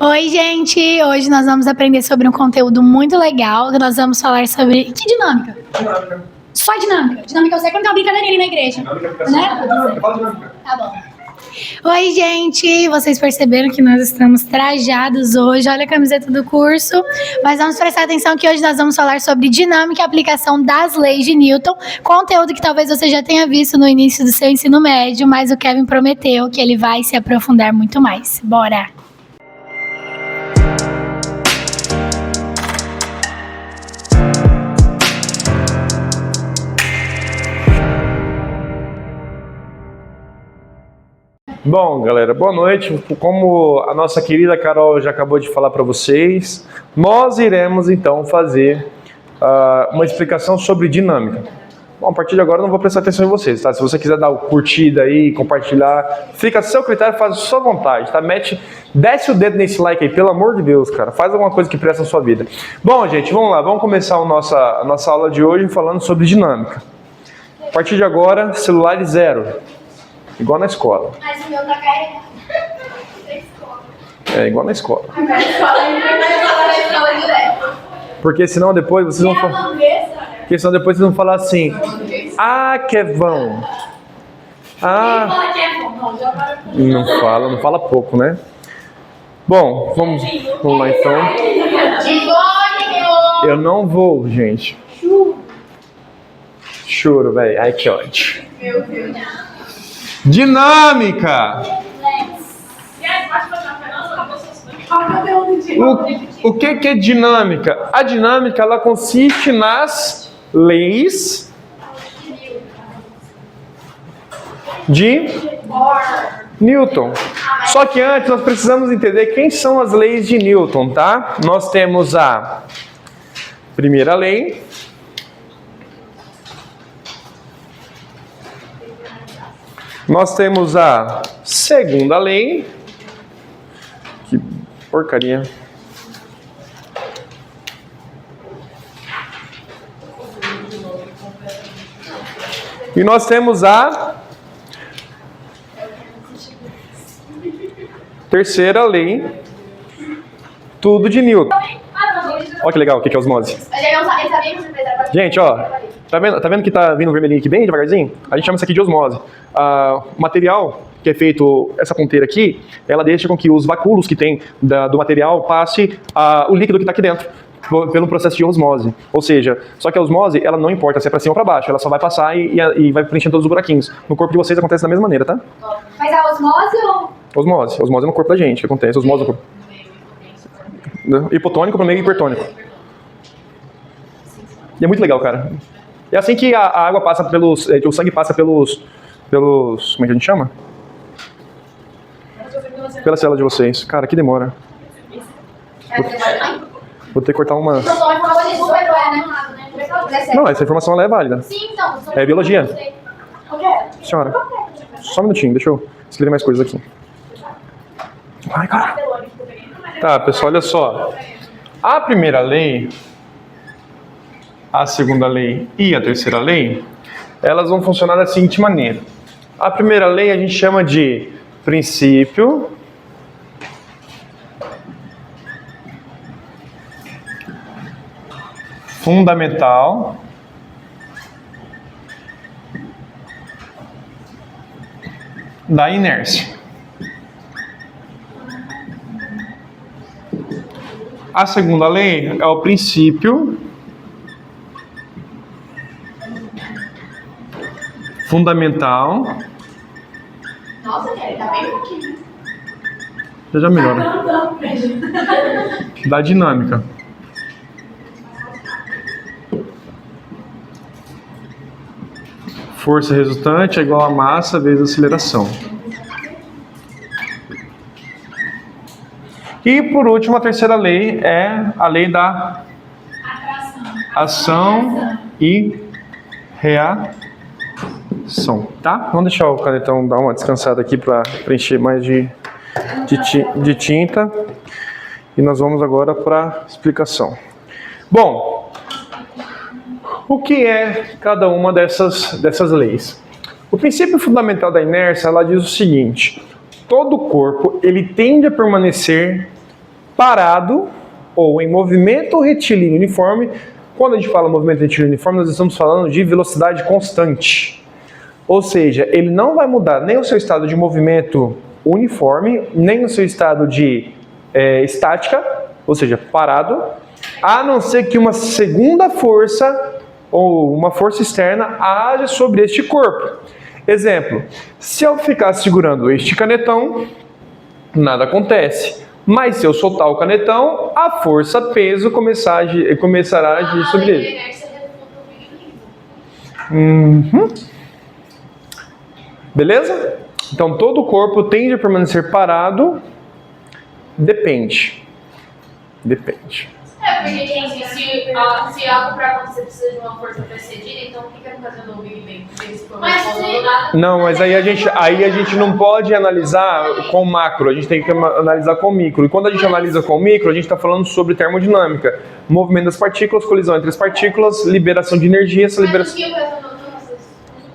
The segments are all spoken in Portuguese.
Oi, gente! Hoje nós vamos aprender sobre um conteúdo muito legal. Nós vamos falar sobre... Que dinâmica? Dinâmica. Só dinâmica. Dinâmica eu sei quando tem uma brincadeirinha ali na igreja. Dinâmica, Né? fala dinâmica. Tá bom. Oi, gente! Vocês perceberam que nós estamos trajados hoje. Olha a camiseta do curso. Mas vamos prestar atenção que hoje nós vamos falar sobre dinâmica e aplicação das leis de Newton. Conteúdo que talvez você já tenha visto no início do seu ensino médio, mas o Kevin prometeu que ele vai se aprofundar muito mais. Bora! Bom, galera, boa noite. Como a nossa querida Carol já acabou de falar para vocês, nós iremos então fazer uma explicação sobre dinâmica. Bom, a partir de agora eu não vou prestar atenção em vocês, tá? Se você quiser dar o curtida aí, compartilhar, fica a seu critério, faz a sua vontade, tá? Desce o dedo nesse like aí, pelo amor de Deus, cara. Faz alguma coisa que presta na sua vida. Bom, gente, vamos lá. Vamos começar a nossa aula de hoje falando sobre dinâmica. A partir de agora, celulares zero. Igual na escola. Mas o meu tá carregado. É, igual na escola. Na escola direto. Porque senão depois vocês vão falar. Porque senão depois vocês vão falar assim. Ah, Kevão. Ah. Não fala pouco, né? Bom, vamos lá então. Eu não vou, gente. Choro, velho. Ai, que ódio. Meu Deus. Dinâmica! O que é dinâmica? A dinâmica ela consiste nas leis de Newton. Só que antes nós precisamos entender quem são as leis de Newton, tá? Nós temos a primeira lei. Nós temos a segunda lei. Que porcaria. E nós temos a terceira lei. Tudo de Newton. Olha que legal, o que é osmose. Gente, ó, tá vendo que tá vindo vermelhinho aqui bem devagarzinho? A gente chama isso aqui de osmose. O material que é feito, essa ponteira aqui, ela deixa com que os vacúolos que tem do material passe o líquido que está aqui dentro, pelo processo de osmose. Ou seja, só que a osmose, ela não importa se é para cima ou para baixo, ela só vai passar e vai preenchendo todos os buraquinhos. No corpo de vocês acontece da mesma maneira, tá? Mas a osmose ou... Osmose é no corpo da gente, que acontece. Osmose no corpo. Hipotônico para o meio hipertônico. E é muito legal, cara. É assim que a água passa pelos... o sangue passa pelos... Como é que a gente chama? Pela célula de vocês. Cara, que demora. Vou ter que cortar uma... Não, essa informação ela é válida. Sim, então. É biologia. Senhora, só um minutinho, deixa eu escrever mais coisas aqui. Ai, cara. Tá, pessoal, olha só. A primeira lei, a segunda lei e a terceira lei, elas vão funcionar da seguinte maneira. A primeira lei a gente chama de princípio fundamental da inércia. A segunda lei é o princípio fundamental. Nossa, Kelly, tá bem pouquinho. Já melhora. Da dinâmica. Força resultante é igual a massa vezes aceleração. E por último, a terceira lei é a lei da ação e reação, tá? Vamos deixar o canetão dar uma descansada aqui para preencher mais de tinta. E nós vamos agora para a explicação. Bom, o que é cada uma dessas leis? O princípio fundamental da inércia, ela diz o seguinte: todo corpo ele tende a permanecer parado ou em movimento retilíneo uniforme. Quando a gente fala movimento retilíneo uniforme, nós estamos falando de velocidade constante. Ou seja, ele não vai mudar nem o seu estado de movimento uniforme, nem o seu estado de estática, ou seja, parado, a não ser que uma segunda força ou uma força externa haja sobre este corpo. Exemplo, se eu ficar segurando este canetão, nada acontece. Mas se eu soltar o canetão, a força peso começará a agir sobre ele. Beleza? Então todo o corpo tende a permanecer parado. Depende. Porque assim, se algo para acontecer precisa de uma força precedida, então por que não fazendo o Big Bang? Não, mas aí a gente não pode analisar com macro, a gente tem que analisar com micro. E quando a gente analisa com micro, a gente está falando sobre termodinâmica. Movimento das partículas, colisão entre as partículas, liberação de energia, essa liberação...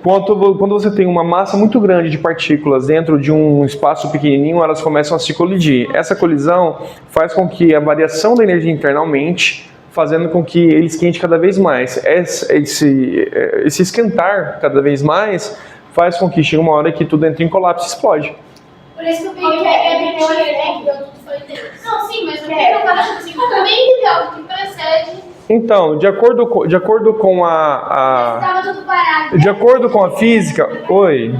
Quando você tem uma massa muito grande de partículas dentro de um espaço pequenininho, elas começam a se colidir. Essa colisão faz com que a variação da energia interna aumente, fazendo com que ele esquente cada vez mais. Esse esquentar cada vez mais faz com que chegue uma hora que tudo entre em colapso e explode. Por isso que o Big Bang é mentira, né? Que tudo foi Deus. Não, sim, mas o que eu falo assim, também tem algo que precede. Então, de acordo com Estava tudo parado. de acordo com a física... Oi?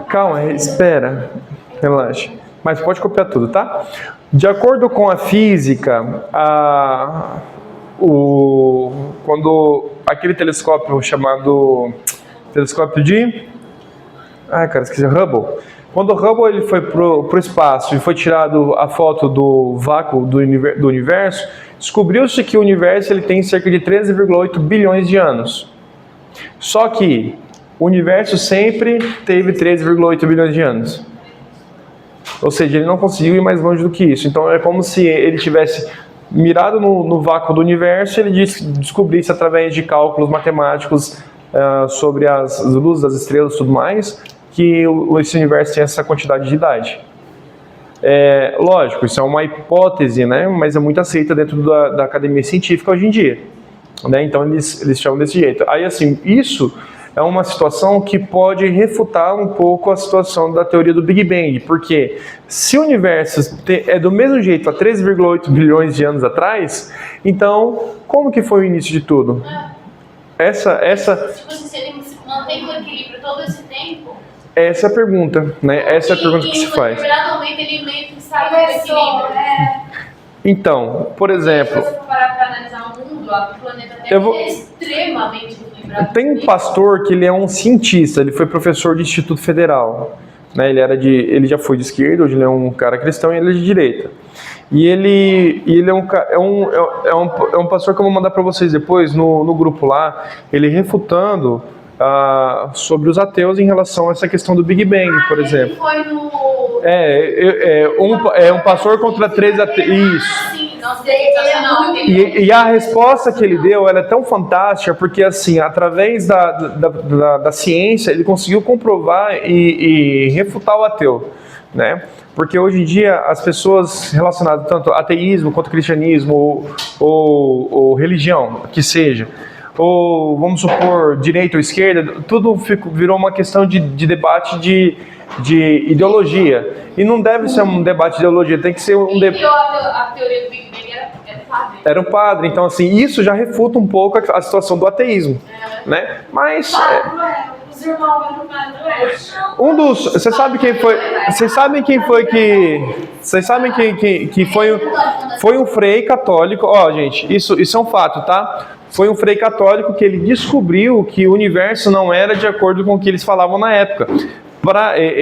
Calma, espera. Relaxa. Mas pode copiar tudo, tá? De acordo com a física, quando aquele telescópio chamado... Telescópio de... esqueci. Hubble. Quando o Hubble ele foi pro espaço e foi tirado a foto do vácuo do universo, descobriu-se que o universo ele tem cerca de 13,8 bilhões de anos. Só que o universo sempre teve 13,8 bilhões de anos. Ou seja, ele não conseguiu ir mais longe do que isso. Então é como se ele tivesse mirado no vácuo do universo e ele descobrisse através de cálculos matemáticos sobre as luzes das estrelas e tudo mais, que esse universo tem essa quantidade de idade. Lógico, isso é uma hipótese, né? Mas é muito aceita dentro da academia científica hoje em dia. Né? Então eles chamam desse jeito. Aí assim, isso é uma situação que pode refutar um pouco a situação da teoria do Big Bang, porque se o universo é do mesmo jeito há 13,8 bilhões de anos atrás, então como que foi o início de tudo? Se ele mantém o equilíbrio todo esse tempo... Essa é a pergunta, né? Essa é a pergunta que se faz. Momento, ele meio que sai do equilíbrio. Então, por exemplo... Se você for parar para analisar o mundo, o planeta Terra é extremamente equilibrado. Tem um pastor que ele é um cientista, ele foi professor de Instituto Federal. Né? Ele já foi de esquerda, hoje ele é um cara cristão e ele é de direita. E ele é um pastor que eu vou mandar para vocês depois no grupo lá, ele refutando... sobre os ateus em relação a essa questão do Big Bang, por exemplo. Foi no... um pastor contra 3 ateus. Isso. Sim, nossa, sensacional. E a resposta que ele deu, ela é tão fantástica, porque assim, através da ciência, ele conseguiu comprovar e refutar o ateu, né? Porque hoje em dia, as pessoas relacionadas tanto a ateísmo quanto cristianismo ou religião, que seja, ou vamos supor direita ou esquerda, tudo virou uma questão de debate de ideologia. E não deve ser um debate de ideologia, tem que ser um debate... A teoria do Big Bang era padre. Era o padre, então assim, isso já refuta um pouco a situação do ateísmo, né? Mas... Os irmãos eram padres. Vocês sabem quem foi... Vocês sabem quem foi um frei católico... Ó, gente, isso é um fato, tá? Foi um frei católico que ele descobriu que o universo não era de acordo com o que eles falavam na época.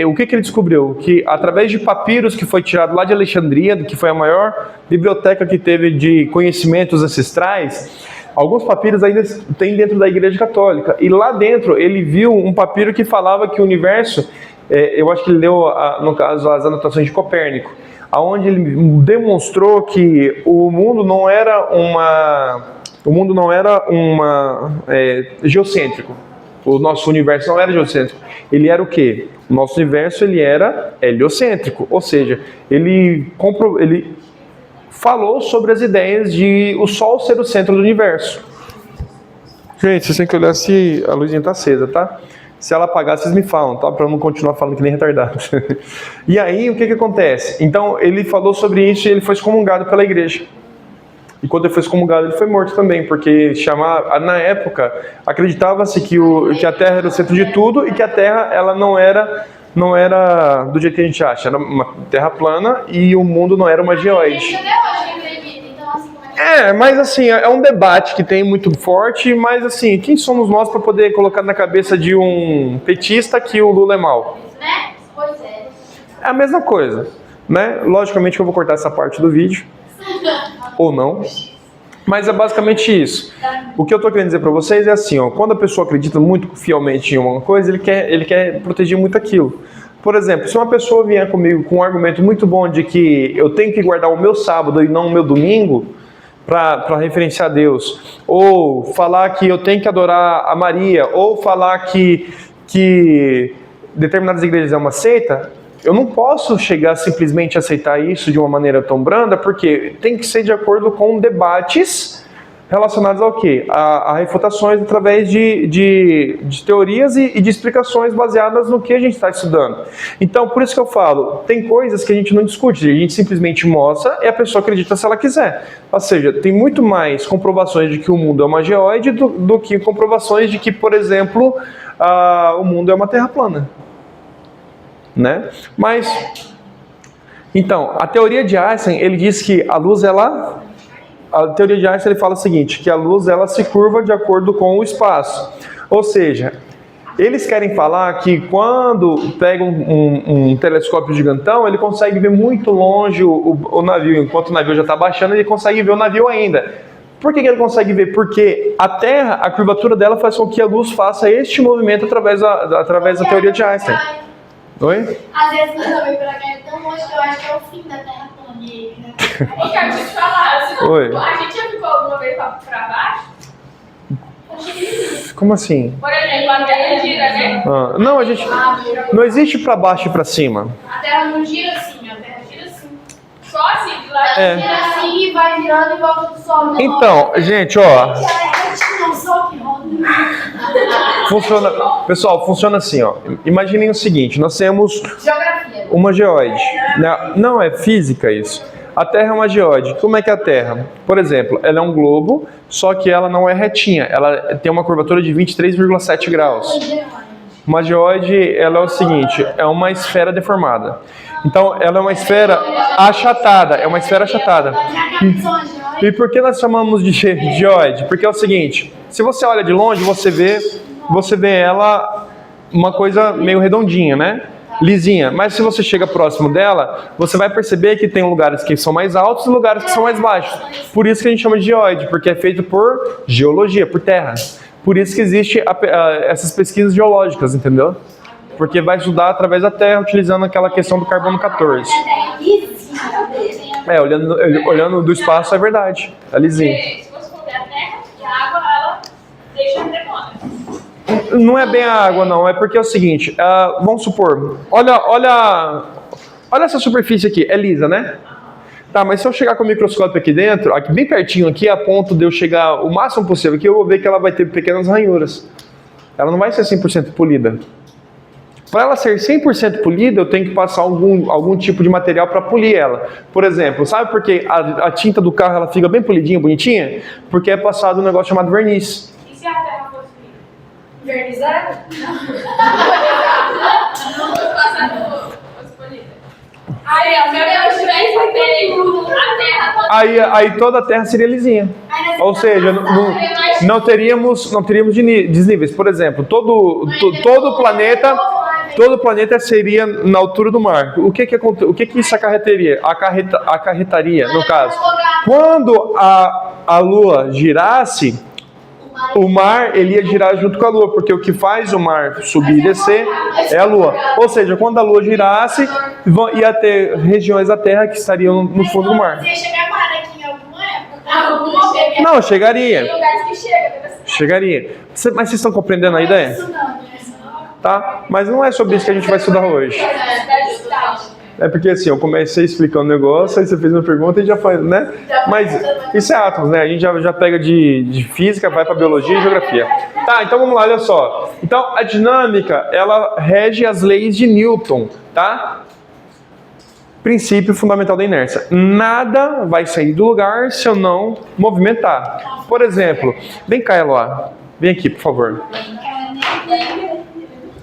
O que ele descobriu? Que através de papiros que foi tirado lá de Alexandria, que foi a maior biblioteca que teve de conhecimentos ancestrais, alguns papiros ainda tem dentro da Igreja Católica. E lá dentro ele viu um papiro que falava que o universo, eu acho que ele leu, no caso, as anotações de Copérnico, onde ele demonstrou que o mundo não era geocêntrico. O nosso universo não era geocêntrico. Ele era o quê? O nosso universo ele era heliocêntrico, ou seja, ele falou sobre as ideias de o Sol ser o centro do universo. Gente, vocês têm que olhar se a luzinha está acesa, tá? Se ela apagar, vocês me falam, tá? Para eu não continuar falando que nem retardado. E aí, o que acontece? Então, ele falou sobre isso e ele foi excomungado pela igreja. E quando ele foi excomungado, ele foi morto também, porque na época, acreditava-se que a Terra era o centro de tudo e que a Terra ela não era do jeito que a gente acha. Era uma Terra plana e o mundo não era uma geóide. Mas assim, é um debate que tem muito forte, mas assim, quem somos nós para poder colocar na cabeça de um petista que o Lula é mau? Pois é. É a mesma coisa, né? Logicamente que eu vou cortar essa parte do vídeo, ou não, mas é basicamente isso. O que eu tô querendo dizer para vocês é assim, ó, quando a pessoa acredita muito fielmente em uma coisa, ele quer proteger muito aquilo. Por exemplo, se uma pessoa vier comigo com um argumento muito bom de que eu tenho que guardar o meu sábado e não o meu domingo, para referenciar Deus, ou falar que eu tenho que adorar a Maria, ou falar que determinadas igrejas é uma seita, eu não posso chegar simplesmente a aceitar isso de uma maneira tão branda, porque tem que ser de acordo com debates relacionados ao quê? A refutações através de teorias e de explicações baseadas no que a gente está estudando. Então, por isso que eu falo, tem coisas que a gente não discute, a gente simplesmente mostra e a pessoa acredita se ela quiser. Ou seja, tem muito mais comprovações de que o mundo é uma geóide do que comprovações de que, por exemplo, o mundo é uma terra plana. Né? Mas, então, a teoria de Einstein, ele diz que a luz, a teoria de Einstein ele fala o seguinte, que a luz ela se curva de acordo com o espaço. Ou seja, eles querem falar que quando pega um telescópio gigantão, ele consegue ver muito longe o navio. Enquanto o navio já está baixando, ele consegue ver o navio ainda. Por que ele consegue ver? Porque a Terra, a curvatura dela faz com que a luz faça este movimento através da teoria de Einstein. Oi? Às vezes eu também pra cá é tão longe que eu acho que é o fim da Terra plana. Eu quero te falar, Oi. A gente já ficou alguma vez pra baixo? Como assim? Por exemplo, a Terra gira, né? Não, a gente não existe para baixo e para cima. A Terra não gira assim, a Terra gira assim. Só assim, de lá. Ela gira assim e vai girando em volta do Sol. Então, gente, ó. Não, só que roda. Funciona, pessoal, funciona assim, ó. Imaginem o seguinte, nós temos Geografia. uma geóide. Não é física isso. A Terra é uma geóide. Como é que é a Terra? Por exemplo, ela é um globo, só que ela não é retinha. Ela tem uma curvatura de 23,7 graus. Uma geóide, ela é o seguinte, é uma esfera deformada. Então, ela é uma esfera achatada, E por que nós chamamos de geóide? Porque é o seguinte, se você olha de longe, você vê ela uma coisa meio redondinha, né? Lisinha. Mas se você chega próximo dela, você vai perceber que tem lugares que são mais altos e lugares que são mais baixos. Por isso que a gente chama de geóide, porque é feito por geologia, por terra. Por isso que existe essas pesquisas geológicas, entendeu? Porque vai estudar através da Terra, utilizando aquela questão do carbono 14. Olhando do espaço é verdade, é lisinho. Se você for ver a Terra, a água, ela deixa tremona. Não é bem a água, não. É porque é o seguinte, vamos supor, olha essa superfície aqui, é lisa, né? Tá, mas se eu chegar com o microscópio aqui dentro, aqui bem pertinho aqui, a ponto de eu chegar o máximo possível aqui, eu vou ver que ela vai ter pequenas ranhuras. Ela não vai ser 100% polida. Para ela ser 100% polida, eu tenho que passar algum tipo de material para polir ela. Por exemplo, sabe por que a tinta do carro ela fica bem polidinha, bonitinha? Porque é passado um negócio chamado verniz. E se a Terra fosse Vernizado? não fosse passado fosse polida? Aí, ó, se eu tivesse feito a Terra toda. Aí toda a Terra seria lisinha. Ou seja, não teríamos desníveis. Por exemplo, todo planeta seria na altura do mar. O que isso acarretaria? Acarretaria, no caso. Quando a Lua girasse, o mar ele ia girar junto com a Lua, porque o que faz o mar subir e descer é a Lua. Ou seja, quando a Lua girasse, ia ter regiões da Terra que estariam no fundo do mar. Você ia chegar mar aqui em alguma época? Não, chegaria. Tem lugares que chega. Chegaria. Mas vocês estão compreendendo a ideia? Isso não, tá? Mas não é sobre isso que a gente vai estudar hoje. É porque assim, eu comecei explicando o negócio, aí você fez uma pergunta e já foi, né? Mas isso é átomos, né? A gente já pega de física, vai para biologia e geografia. Tá, então vamos lá, olha só. Então, a dinâmica, ela rege as leis de Newton, tá? Princípio fundamental da inércia. Nada vai sair do lugar se eu não movimentar. Por exemplo, vem cá, Eloá. Vem aqui, por favor.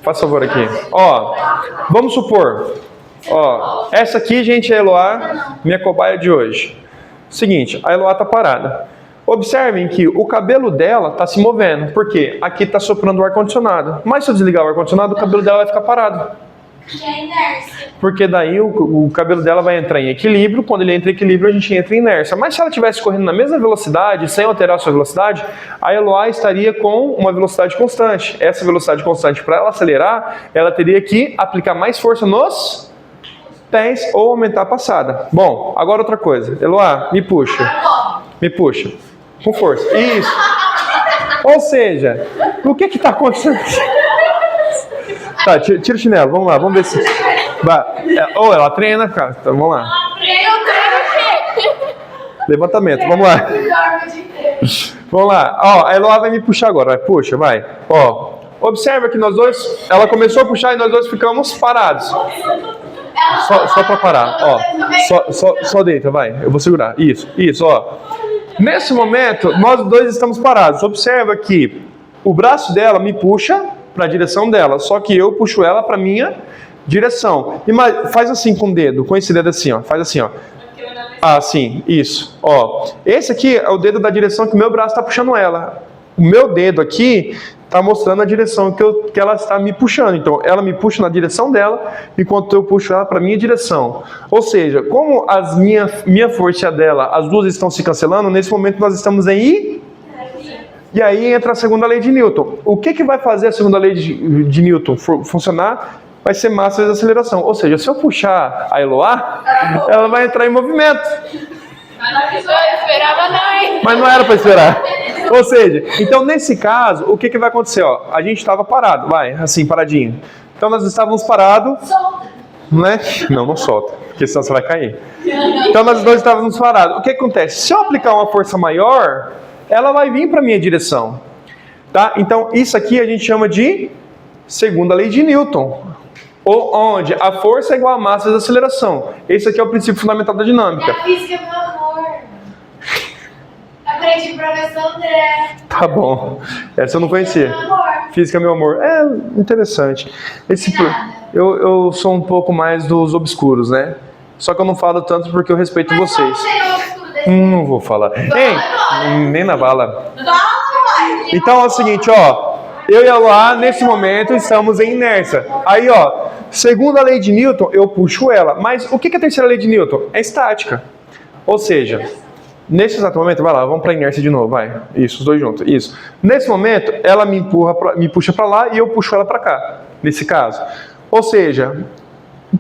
Faça favor aqui. Ó, vamos supor... Ó, essa aqui, gente, é a Eloá, minha cobaia de hoje. Seguinte, a Eloá tá parada. Observem que o cabelo dela tá se movendo, porque aqui tá soprando o ar-condicionado. Mas se eu desligar o ar-condicionado, o cabelo dela vai ficar parado. Porque daí o cabelo dela vai entrar em equilíbrio, quando ele entra em equilíbrio a gente entra em inércia. Mas se ela estivesse correndo na mesma velocidade, sem alterar a sua velocidade, a Eloá estaria com uma velocidade constante. Essa velocidade constante, para ela acelerar, ela teria que aplicar mais força nos pés ou aumentar a passada. Bom, agora outra coisa. Eloá, me puxa. Me puxa. Com força. Isso. Ou seja, o que está acontecendo? Tá, tira o chinelo. Vamos lá, vamos ver se... Ou ela treina, cara. Então vamos lá. Levantamento, vamos lá. Vamos lá. Ó, a Eloá vai me puxar agora. Vai, puxa, vai. Ó, observa que nós dois... Ela começou a puxar e nós dois ficamos parados. Só pra parar, ó. Só deita, vai. Eu vou segurar. Isso, ó. Nesse momento, nós dois estamos parados. Observa que o braço dela me puxa para a direção dela, só que eu puxo ela para minha direção. E faz assim com o dedo, com esse dedo assim, ó. Faz assim, ó. Assim, isso. Ó. Esse aqui é o dedo da direção que o meu braço está puxando ela. O meu dedo aqui está mostrando a direção que ela está me puxando. Então, ela me puxa na direção dela, enquanto eu puxo ela para a minha direção. Ou seja, como minha força e a dela, as duas estão se cancelando, nesse momento nós estamos em I. E aí entra a segunda lei de Newton. O que vai fazer a segunda lei de Newton funcionar? Vai ser massa vezes aceleração. Ou seja, se eu puxar a Eloá, ela vai entrar em movimento. Mas não era para esperar. Ou seja, então nesse caso, o que vai acontecer? Ó, a gente estava parado, assim, paradinho. Então nós estávamos parados. Solta. Né? Não solta, porque senão você vai cair. Então nós dois estávamos parados. O que acontece? Se eu aplicar uma força maior, ela vai vir para a minha direção. Tá? Então isso aqui a gente chama de segunda lei de Newton. Onde a força é igual a massa vezes a aceleração. Esse aqui é o princípio fundamental da dinâmica. A física é meu amor. Aprendi com o professor André. Tá bom. Essa eu não conhecia. Física, meu amor. É interessante. Eu sou um pouco mais dos obscuros, né? Só que eu não falo tanto porque eu respeito vocês. Não vou falar. Ei, nem na bala. Então é o seguinte, ó. Eu e a Eloá, nesse momento, estamos em inércia. Aí, ó, segundo a lei de Newton, eu puxo ela. Mas o que é a terceira lei de Newton? É estática. Ou seja, nesse exato momento, vai lá, vamos para a inércia de novo, vai. Isso, os dois juntos, isso. Nesse momento, ela me puxa para lá e eu puxo ela para cá, nesse caso. Ou seja,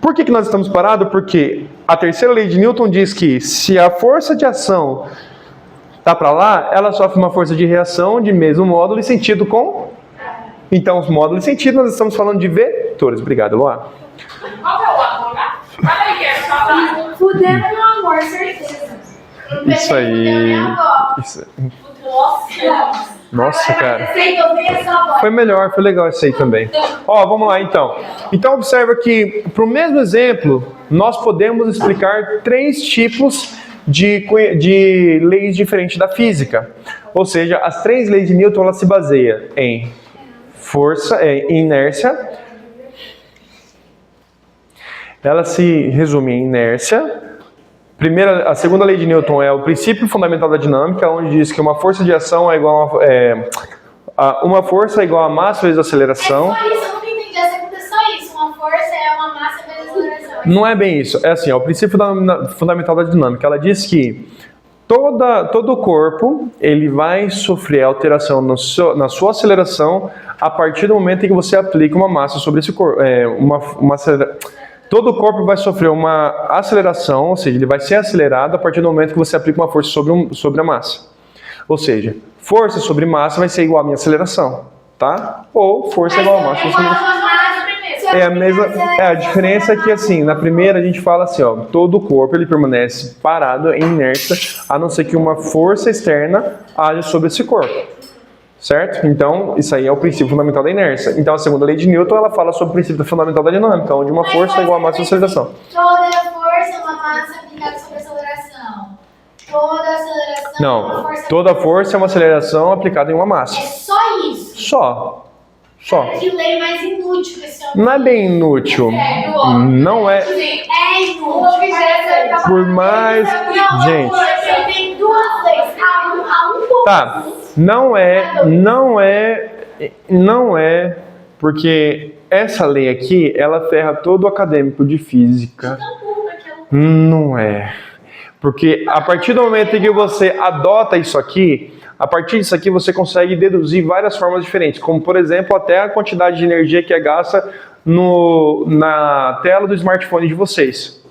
por que nós estamos parados? Porque a terceira lei de Newton diz que se a força de ação está para lá, ela sofre uma força de reação de mesmo módulo e sentido com... Então, os módulos de sentido, nós estamos falando de vetores. Obrigado, Luá. Qual é o amor? Fala aí, quero falar. Fudendo meu amor, certeza. Isso aí. Nossa, cara. Foi melhor, foi legal isso aí também. Ó, vamos lá então. Então, observa que, para o mesmo exemplo, nós podemos explicar 3 tipos de leis diferentes da física. Ou seja, as 3 leis de Newton, elas se baseiam em força, inércia. Ela se resume em inércia. A segunda lei de Newton é o princípio fundamental da dinâmica, onde diz que uma força de ação é igual uma força é igual a massa vezes aceleração. É só isso, eu nunca entendi. A segunda é só isso. Uma força é uma massa vezes aceleração. Não é bem isso. É assim, é o princípio fundamental da dinâmica. Ela diz que todo o corpo ele vai sofrer alteração na sua aceleração a partir do momento em que você aplica uma massa sobre esse corpo. Todo o corpo vai sofrer uma aceleração, ou seja, ele vai ser acelerado a partir do momento que você aplica uma força sobre a massa. Ou seja, força sobre massa vai ser igual a minha aceleração, tá? Ou força igual a massa sobre a aceleração. É a mesma. A diferença é que assim, na primeira a gente fala assim, ó, todo o corpo ele permanece parado em inércia, a não ser que uma força externa age sobre esse corpo. Certo? Então, isso aí é o princípio fundamental da inércia. Então, a segunda lei de Newton, ela fala sobre o princípio fundamental da dinâmica, onde uma força é igual a massa vezes aceleração. Toda força é uma massa aplicada sobre aceleração. Toda aceleração é uma Não, força... toda força é uma aceleração aplicada em uma massa. É só isso. Só. Que lei mais inútil que esse homem. Não é bem inútil. Não é. É inútil. O objeto Por mais. Não, Gente. Você tem duas leis. A um ponto. Tá. Não é. Porque essa lei aqui, ela ferra todo o acadêmico de física. Não é. Porque a partir do momento em que você adota isso aqui, a partir disso aqui você consegue deduzir várias formas diferentes, como por exemplo até a quantidade de energia que é gasta na tela do smartphone de vocês.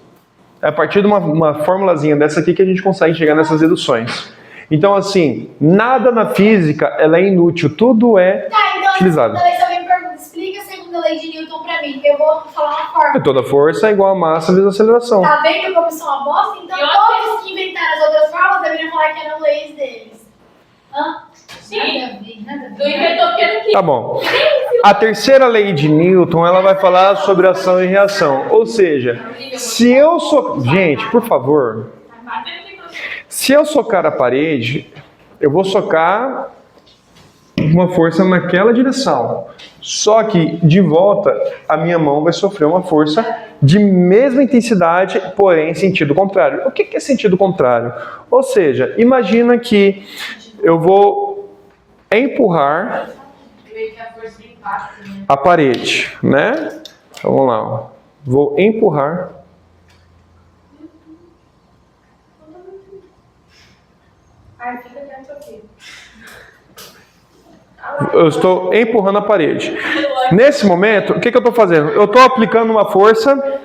É a partir de uma formulazinha dessa aqui que a gente consegue chegar nessas deduções. Então assim, nada na física ela é inútil, tudo é utilizado. Então, se alguém me pergunta, explica a segunda lei de Newton pra mim, que eu vou falar uma forma. Toda força é igual a massa vezes aceleração. Tá vendo como são uma bosta? Então todos que inventaram as outras formas deveriam falar que eram leis deles. Hã? Sim. Nada a ver, nada a ver. Do inventor porque não quis. Tá bom. A terceira lei de Newton, ela vai falar sobre ação e reação. Ou seja, se eu sou... Gente, por favor. Se eu socar a parede, eu vou socar uma força naquela direção. Só que, de volta, a minha mão vai sofrer uma força de mesma intensidade, porém em sentido contrário. O que é sentido contrário? Ou seja, imagina que eu vou empurrar a parede, né? Então, vamos lá. Ó. Vou empurrar. Eu estou empurrando a parede. Nesse momento, o que eu estou fazendo? Eu estou aplicando uma força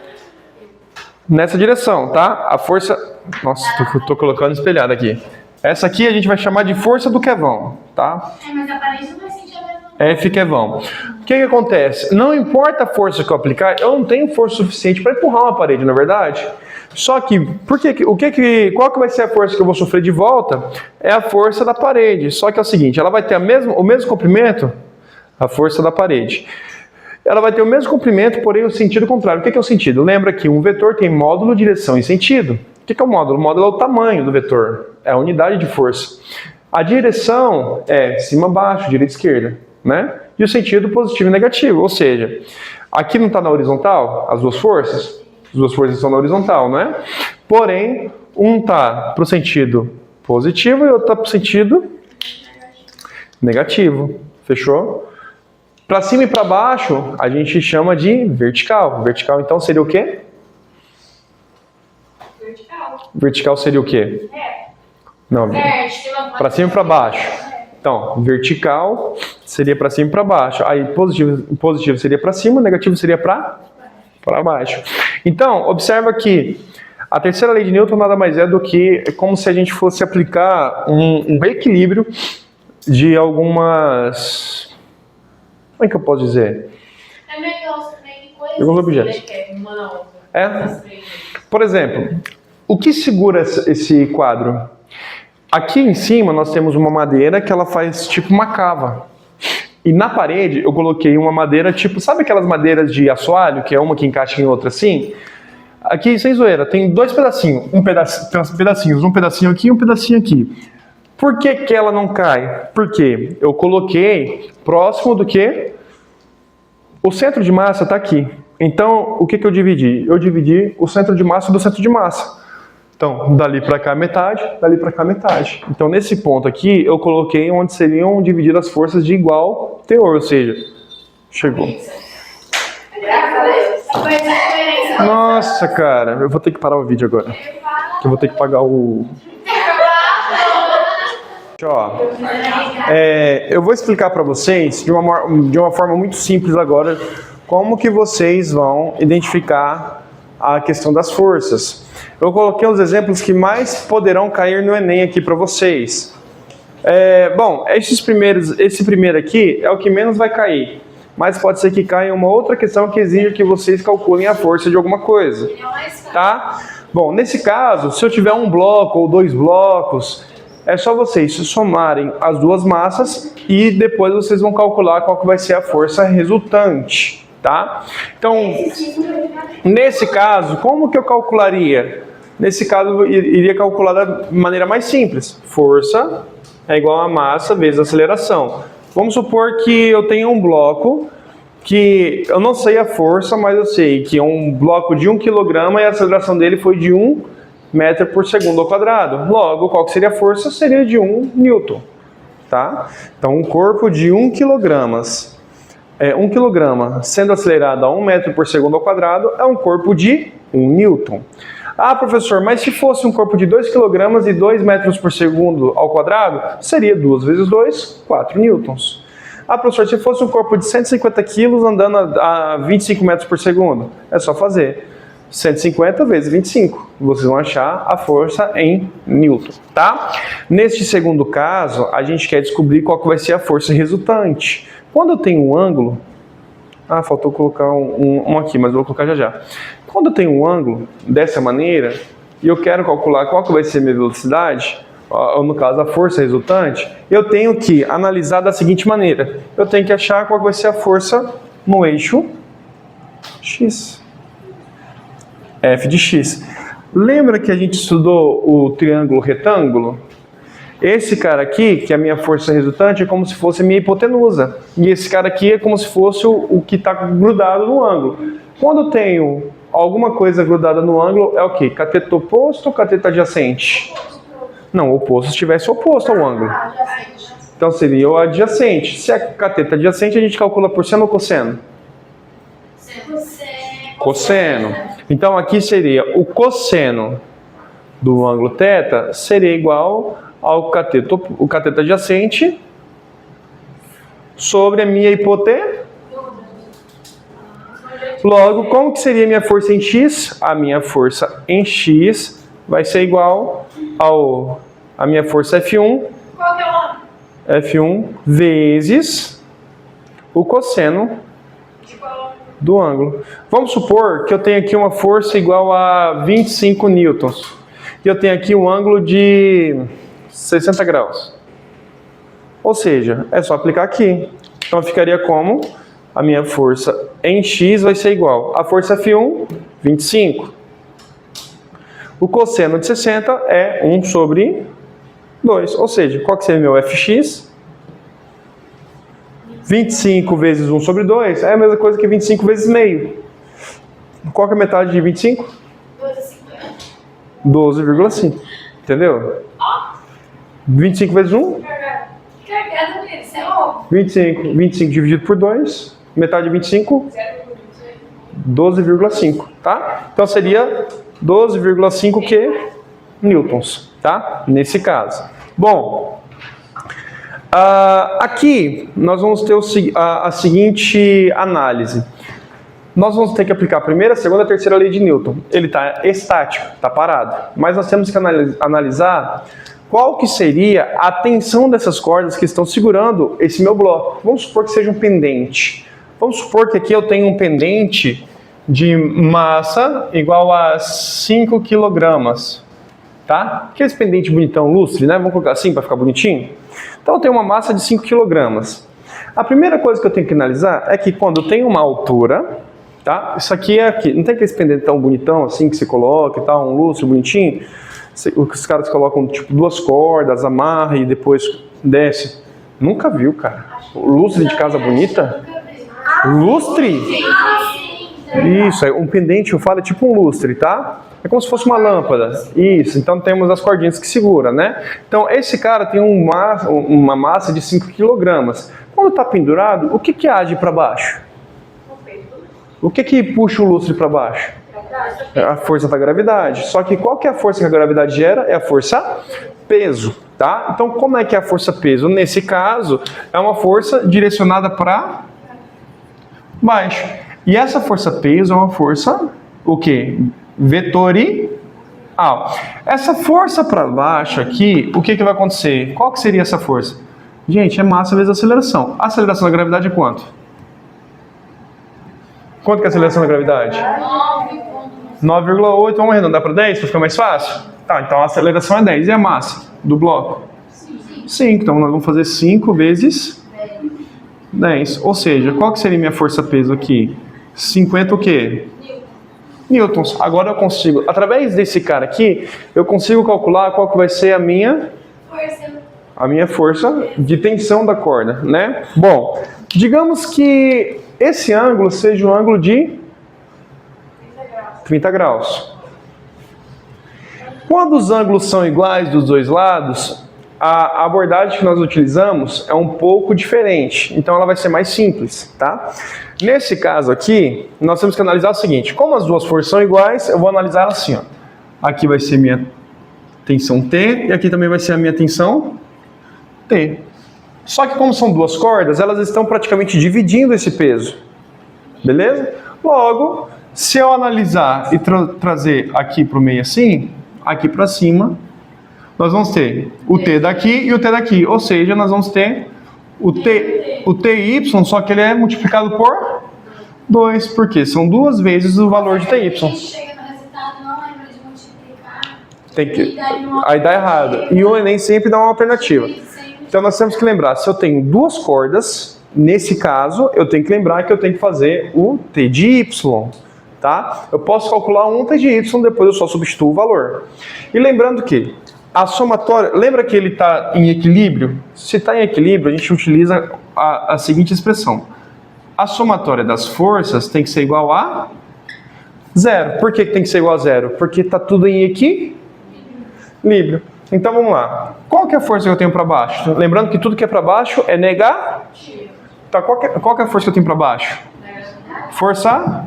nessa direção, tá? A força... Nossa, estou colocando espelhado aqui. Essa aqui a gente vai chamar de força do quevão, tá? Mas a parede não vai sentir a mesma. F quevão. O que acontece? Não importa a força que eu aplicar, eu não tenho força suficiente para empurrar uma parede, na é verdade? Só que, qual que vai ser a força que eu vou sofrer de volta? É a força da parede. Só que é o seguinte, ela vai ter o mesmo comprimento, a força da parede. Ela vai ter o mesmo comprimento, porém o sentido contrário. O que é o sentido? Lembra que um vetor tem módulo, direção e sentido. O que é o módulo? O módulo é o tamanho do vetor, é a unidade de força. A direção é cima, baixo, direita, esquerda, né? E o sentido positivo e negativo, ou seja, aqui não está na horizontal, as duas forças estão na horizontal, não é? Porém, um está para o sentido positivo e outro está para o sentido negativo, fechou? Para cima e para baixo, a gente chama de vertical. Vertical, então, seria o quê? Vertical seria o quê? Não, para cima e para baixo. Então, vertical seria para cima e para baixo. Aí, positivo seria para cima, negativo seria para baixo. Então, observa que a terceira lei de Newton nada mais é do que como se a gente fosse aplicar um equilíbrio de algumas... Como é que eu posso dizer? É melhor também coisas. Alguns objetos. Por exemplo, o que segura esse quadro? Aqui em cima nós temos uma madeira que ela faz tipo uma cava. E na parede eu coloquei uma madeira tipo, sabe aquelas madeiras de assoalho, que é uma que encaixa em outra assim? Aqui, sem zoeira, tem dois pedacinhos. Um pedacinho aqui e um pedacinho aqui. Por que ela não cai? Porque eu coloquei próximo do que? O centro de massa está aqui. Então, o que eu dividi? Eu dividi o centro de massa do centro de massa. Então, dali para cá metade, dali para cá metade. Então, nesse ponto aqui, eu coloquei onde seriam divididas as forças de igual teor, ou seja, chegou. Nossa, cara, eu vou ter que parar o vídeo agora. Eu vou ter que pagar o... Ó, eu vou explicar para vocês de uma forma muito simples agora como que vocês vão identificar a questão das forças. Eu coloquei os exemplos que mais poderão cair no Enem aqui para vocês. Bom, esse primeiro aqui é o que menos vai cair. mas pode ser que caia em uma outra questão que exige que vocês calculem a força de alguma coisa, tá? Bom, nesse caso, se eu tiver um bloco ou 2 blocos, é só vocês somarem as duas massas e depois vocês vão calcular qual que vai ser a força resultante, tá? Então, nesse caso, como que eu calcularia? Nesse caso, eu iria calcular da maneira mais simples. Força é igual a massa vezes a aceleração. Vamos supor que eu tenho um bloco que eu não sei a força, mas eu sei que é um bloco de 1 kg e a aceleração dele foi de 1 metro por segundo ao quadrado. Logo, qual que seria a força? Seria de 1 newton, tá? Então, um corpo de 1 kg, 1 kg sendo acelerado a 1 metro por segundo ao quadrado é um corpo de 1 newton. Ah, professor, mas se fosse um corpo de 2 kg e 2 metros por segundo ao quadrado, seria 2 vezes 2, 4 newtons. Ah, professor, se fosse um corpo de 150 kg andando a 25 metros por segundo, é só fazer 150 vezes 25. Vocês vão achar a força em newton, tá? Neste segundo caso, a gente quer descobrir qual que vai ser a força resultante. Quando eu tenho um ângulo... Ah, faltou colocar um aqui, mas eu vou colocar já já. Quando eu tenho um ângulo dessa maneira, e eu quero calcular qual que vai ser a minha velocidade, ou no caso a força resultante, eu tenho que analisar da seguinte maneira. Eu tenho que achar qual que vai ser a força no eixo x. F de x. Lembra que a gente estudou o triângulo retângulo? Esse cara aqui, que é a minha força resultante, é como se fosse a minha hipotenusa. E esse cara aqui é como se fosse o que está grudado no ângulo. Quando eu tenho alguma coisa grudada no ângulo, é o quê? Cateto oposto ou cateto adjacente? Não, o oposto se estivesse oposto ao ângulo. Então seria o adjacente. Se é cateto adjacente, a gente calcula por seno ou cosseno? Cosseno. Então aqui seria o cosseno do ângulo θ seria igual ao cateto adjacente sobre a minha hipotenusa. Logo, como que seria a minha força em x? A minha força em x vai ser igual a minha força F1. Qual que é o nome? F1 vezes o cosseno do ângulo. Vamos supor que eu tenho aqui uma força igual a 25 newtons. E eu tenho aqui um ângulo de 60 graus. Ou seja, é só aplicar aqui. Então ficaria como? A minha força em x vai ser igual a força F1, 25. O cosseno de 60 é 1 sobre 2. Ou seja, qual que seria meu Fx? 25 vezes 1 sobre 2 é a mesma coisa que 25 vezes meio. Qual que é a metade de 25? 12,5. Entendeu? 25 vezes 1? Carregada nele, isso é óbvio. 25 dividido por 2. Metade de 25? 12,5. Tá? Então seria 12,5 que? Newtons. Tá? Nesse caso. Bom. Aqui nós vamos ter a seguinte análise. Nós vamos ter que aplicar a primeira, a segunda e a terceira lei de Newton. Ele está estático, está parado. Mas nós temos que analisar qual que seria a tensão dessas cordas que estão segurando esse meu bloco. Vamos supor que seja um pendente. Vamos supor que aqui eu tenho um pendente de massa igual a 5 kg. Tá? Aquele pendente bonitão, lustre, né? Vamos colocar assim para ficar bonitinho? Então eu tenho uma massa de 5 kg. A primeira coisa que eu tenho que analisar é que quando eu tenho uma altura, tá? Isso aqui é aqui. Não tem aquele pendente tão bonitão assim que você coloca e tal, um lustre bonitinho? Os caras colocam tipo 2 cordas, amarra e depois desce. Nunca viu, cara? Lustre de casa bonita? Lustre? Isso, um pendente, eu falo, é tipo um lustre, tá? É como se fosse uma lâmpada. Isso, então temos as cordinhas que segura, né? Então esse cara tem uma massa de 5 kg. Quando está pendurado, o que age para baixo? O que puxa o lustre para baixo? É a força da gravidade. Só que qual que é a força que a gravidade gera? É a força peso, tá? Então como é que é a força peso? Nesse caso, é uma força direcionada para baixo. E essa força peso é uma força, o quê? Vetorial. Essa força para baixo aqui, o que vai acontecer? Qual que seria essa força? Gente, é massa vezes aceleração. A aceleração da gravidade é quanto? Quanto que é a aceleração da gravidade? 9,8. Vamos arredondar para 10 para ficar mais fácil? Tá, então a aceleração é 10. E a massa do bloco? 5. Então nós vamos fazer 5 vezes 10. Ou seja, qual que seria minha força-peso aqui? 50 o quê? Newtons. Agora eu consigo, através desse cara aqui, eu consigo calcular qual que vai ser a minha força de tensão da corda, né? Bom, digamos que esse ângulo seja um ângulo de 30 graus. Quando os ângulos são iguais dos dois lados, a abordagem que nós utilizamos é um pouco diferente, então ela vai ser mais simples, tá? Nesse caso aqui, nós temos que analisar o seguinte: como as duas forças são iguais, eu vou analisar ela assim, ó. Aqui vai ser minha tensão T e aqui também vai ser a minha tensão T. Só que como são duas cordas, elas estão praticamente dividindo esse peso, beleza? Logo, se eu analisar e trazer aqui para o meio assim, aqui para cima, nós vamos ter o T daqui e o T daqui, ou seja, nós vamos ter o TY, só que ele é multiplicado por 2, porque são 2 vezes o valor de TY. Chega no resultado, não lembra de multiplicar. Tem que... Aí dá errado. E o Enem sempre dá uma alternativa. Então nós temos que lembrar, se eu tenho duas cordas, nesse caso, eu tenho que lembrar que eu tenho que fazer o T de Y. Tá? Eu posso calcular um T de Y, depois eu só substituo o valor. E lembrando que a somatória, lembra que ele está em equilíbrio? Se está em equilíbrio, a gente utiliza a seguinte expressão: a somatória das forças tem que ser igual a zero. Por que tem que ser igual a zero? Porque está tudo em equilíbrio. Então vamos lá. Qual que é a força que eu tenho para baixo? Lembrando que tudo que é para baixo é negativo. Tá, qual que é a força que eu tenho para baixo? Força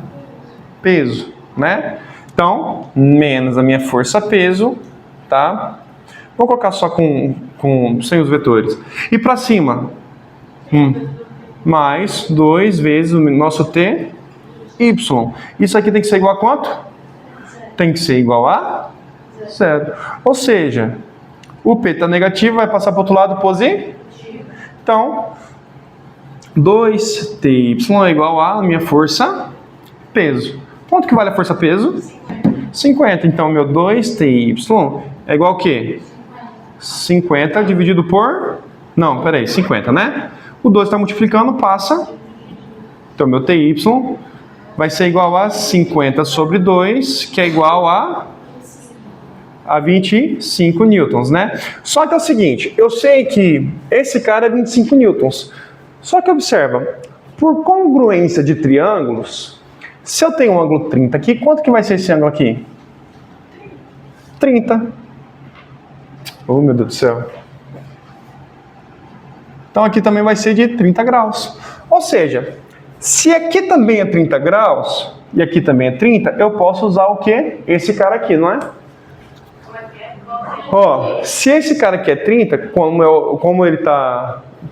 peso, né? Então, menos a minha força peso, tá? Vou colocar só sem os vetores. E para cima? Mais 2 vezes o nosso T, Y. Isso aqui tem que ser igual a quanto? Tem que ser igual a 0. Ou seja, o P está negativo, vai passar para o outro lado positivo. Então, 2TY é igual a minha força peso. Quanto que vale a força peso? 50. Então, meu 2TY é igual a quê? 50 dividido por... Não, peraí, 50, né? O 2 está multiplicando, passa. Então, meu TY vai ser igual a 50 sobre 2, que é igual a 25 newtons, né? Só que é o seguinte, eu sei que esse cara é 25 newtons. Só que observa, por congruência de triângulos, se eu tenho um ângulo 30 aqui, quanto que vai ser esse ângulo aqui? 30. Oh, meu Deus do céu. Então aqui também vai ser de 30 graus. Ou seja, se aqui também é 30 graus, e aqui também é 30, eu posso usar o quê? Esse cara aqui, não é? Ó, se esse cara aqui é 30, como ele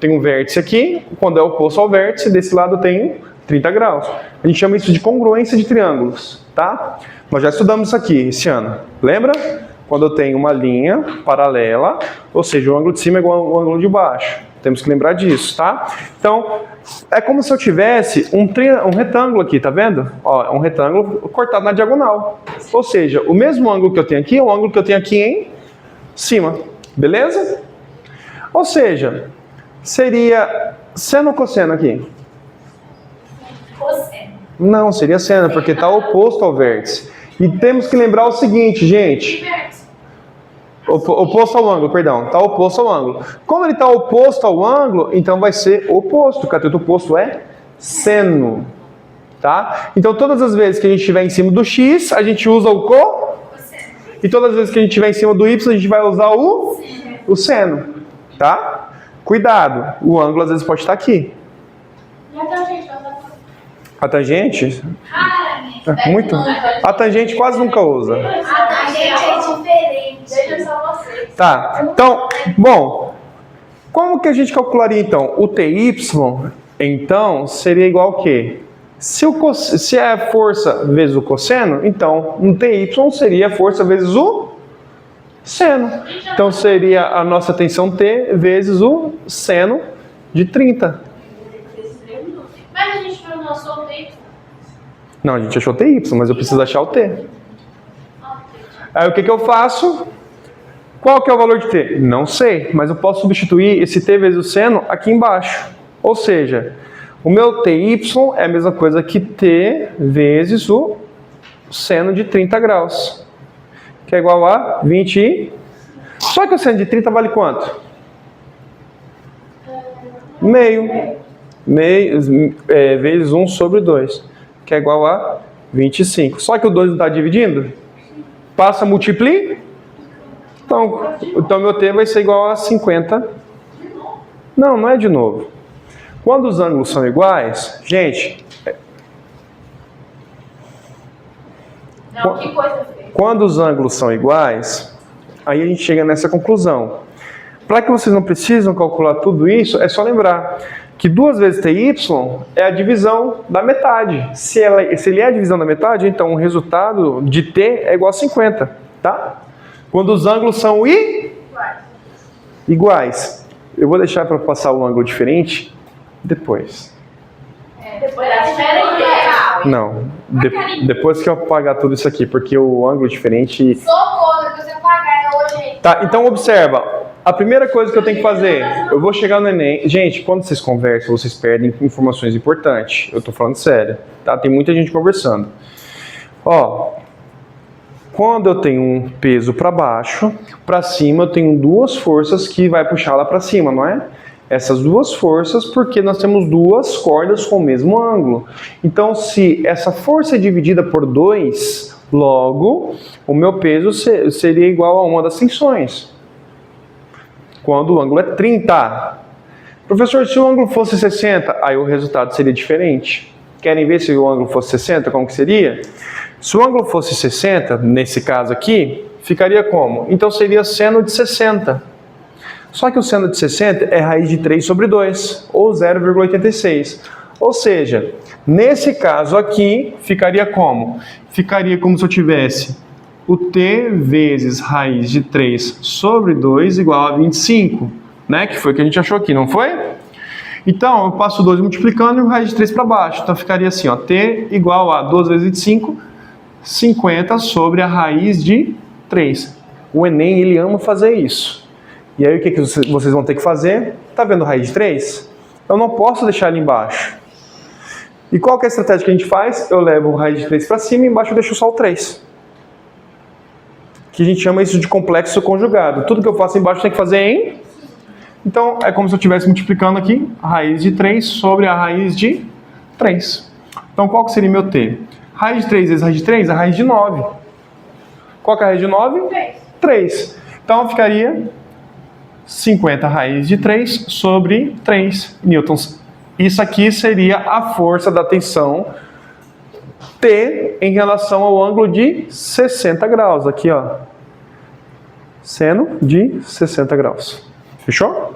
tem um vértice aqui, quando é oposto ao vértice, desse lado eu tenho 30 graus. A gente chama isso de congruência de triângulos, tá? Nós já estudamos isso aqui esse ano, lembra? Quando eu tenho uma linha paralela, ou seja, o ângulo de cima é igual ao ângulo de baixo. Temos que lembrar disso, tá? Então, é como se eu tivesse um retângulo aqui, tá vendo? Ó, é um retângulo cortado na diagonal. Ou seja, o mesmo ângulo que eu tenho aqui é o ângulo que eu tenho aqui em cima. Beleza? Ou seja, seria seno ou cosseno aqui? Cosseno. Não, seria seno, porque está oposto ao vértice. E temos que lembrar o seguinte, gente. Oposto ao ângulo, perdão. Está oposto ao ângulo. Como ele está oposto ao ângulo, então vai ser oposto. O cateto oposto é seno. Tá? Então todas as vezes que a gente estiver em cima do x, a gente usa o cosseno. E todas as vezes que a gente estiver em cima do y, a gente vai usar o seno. Tá? Cuidado, o ângulo às vezes pode estar aqui. A tangente? Muito? A tangente quase nunca usa. A tangente é diferente. Veja só vocês. Tá, então, bom, como que a gente calcularia então? O TY, então, seria igual ao quê? Se é a força vezes o cosseno, então, um TY seria a força vezes o seno. Então, seria a nossa tensão T vezes o seno de 30. Mas a gente pronunciou o TY. Não, a gente achou TY, mas eu preciso achar o T. Aí o que eu faço? Qual que é o valor de T? Não sei, mas eu posso substituir esse T vezes o seno aqui embaixo. Ou seja, o meu TY é a mesma coisa que T vezes o seno de 30 graus. Que é igual a 20. Só que o seno de 30 vale quanto? Meio. Vezes 1 sobre 2. Que é igual a 25. Só que o 2 não está dividindo? Passa a multiplicar. Então meu T vai ser igual a 50. Não é de novo. Quando os ângulos são iguais, gente... Não, que coisa feia. Quando os ângulos são iguais, aí a gente chega nessa conclusão. Para que vocês não precisem calcular tudo isso, é só lembrar que 2 vezes TY é a divisão da metade. Se ele é a divisão da metade, então o resultado de T é igual a 50, tá? Quando os ângulos são iguais. Eu vou deixar para passar o ângulo diferente depois. Depois da diferença. Não, depois que eu apagar tudo isso aqui, porque o ângulo diferente... Socorro, depois você pagar hoje. Tá, então observa. A primeira coisa que eu tenho que fazer, eu vou chegar no Enem. Gente, quando vocês conversam, vocês perdem informações importantes. Eu tô falando sério, tá? Tem muita gente conversando. Ó, quando eu tenho um peso para baixo, para cima eu tenho 2 forças que vai puxar lá para cima, não é? Essas 2 forças, porque nós temos 2 cordas com o mesmo ângulo. Então, se essa força é dividida por 2, logo, o meu peso seria igual a uma das tensões. Quando o ângulo é 30. Professor, se o ângulo fosse 60, aí o resultado seria diferente. Querem ver se o ângulo fosse 60, como que seria? Se o ângulo fosse 60, nesse caso aqui, ficaria como? Então seria seno de 60. Só que o seno de 60 é raiz de 3 sobre 2, ou 0,86. Ou seja, nesse caso aqui, ficaria como? Ficaria como se eu tivesse o T vezes raiz de 3 sobre 2 igual a 25, né? Que foi o que a gente achou aqui, não foi? Então, eu passo 2 multiplicando e o raiz de 3 para baixo. Então, ficaria assim, ó, T igual a 2 vezes 25, 50 sobre a raiz de 3. O Enem, ele ama fazer isso. E aí, o que vocês vão ter que fazer? Tá vendo a raiz de 3? Eu não posso deixar ali embaixo. E qual que é a estratégia que a gente faz? Eu levo a raiz de 3 para cima e embaixo eu deixo só o 3. Que a gente chama isso de complexo conjugado. Tudo que eu faço embaixo tem que fazer em... Então, é como se eu estivesse multiplicando aqui a raiz de 3 sobre a raiz de 3. Então, qual que seria meu T? Raiz de 3 vezes raiz de 3 é a raiz de 9. Qual que é a raiz de 9? 3. Então, ficaria 50 raiz de 3 sobre 3 newtons. Isso aqui seria a força da tensão T em relação ao ângulo de 60 graus. Aqui, ó. Seno de 60 graus. Fechou?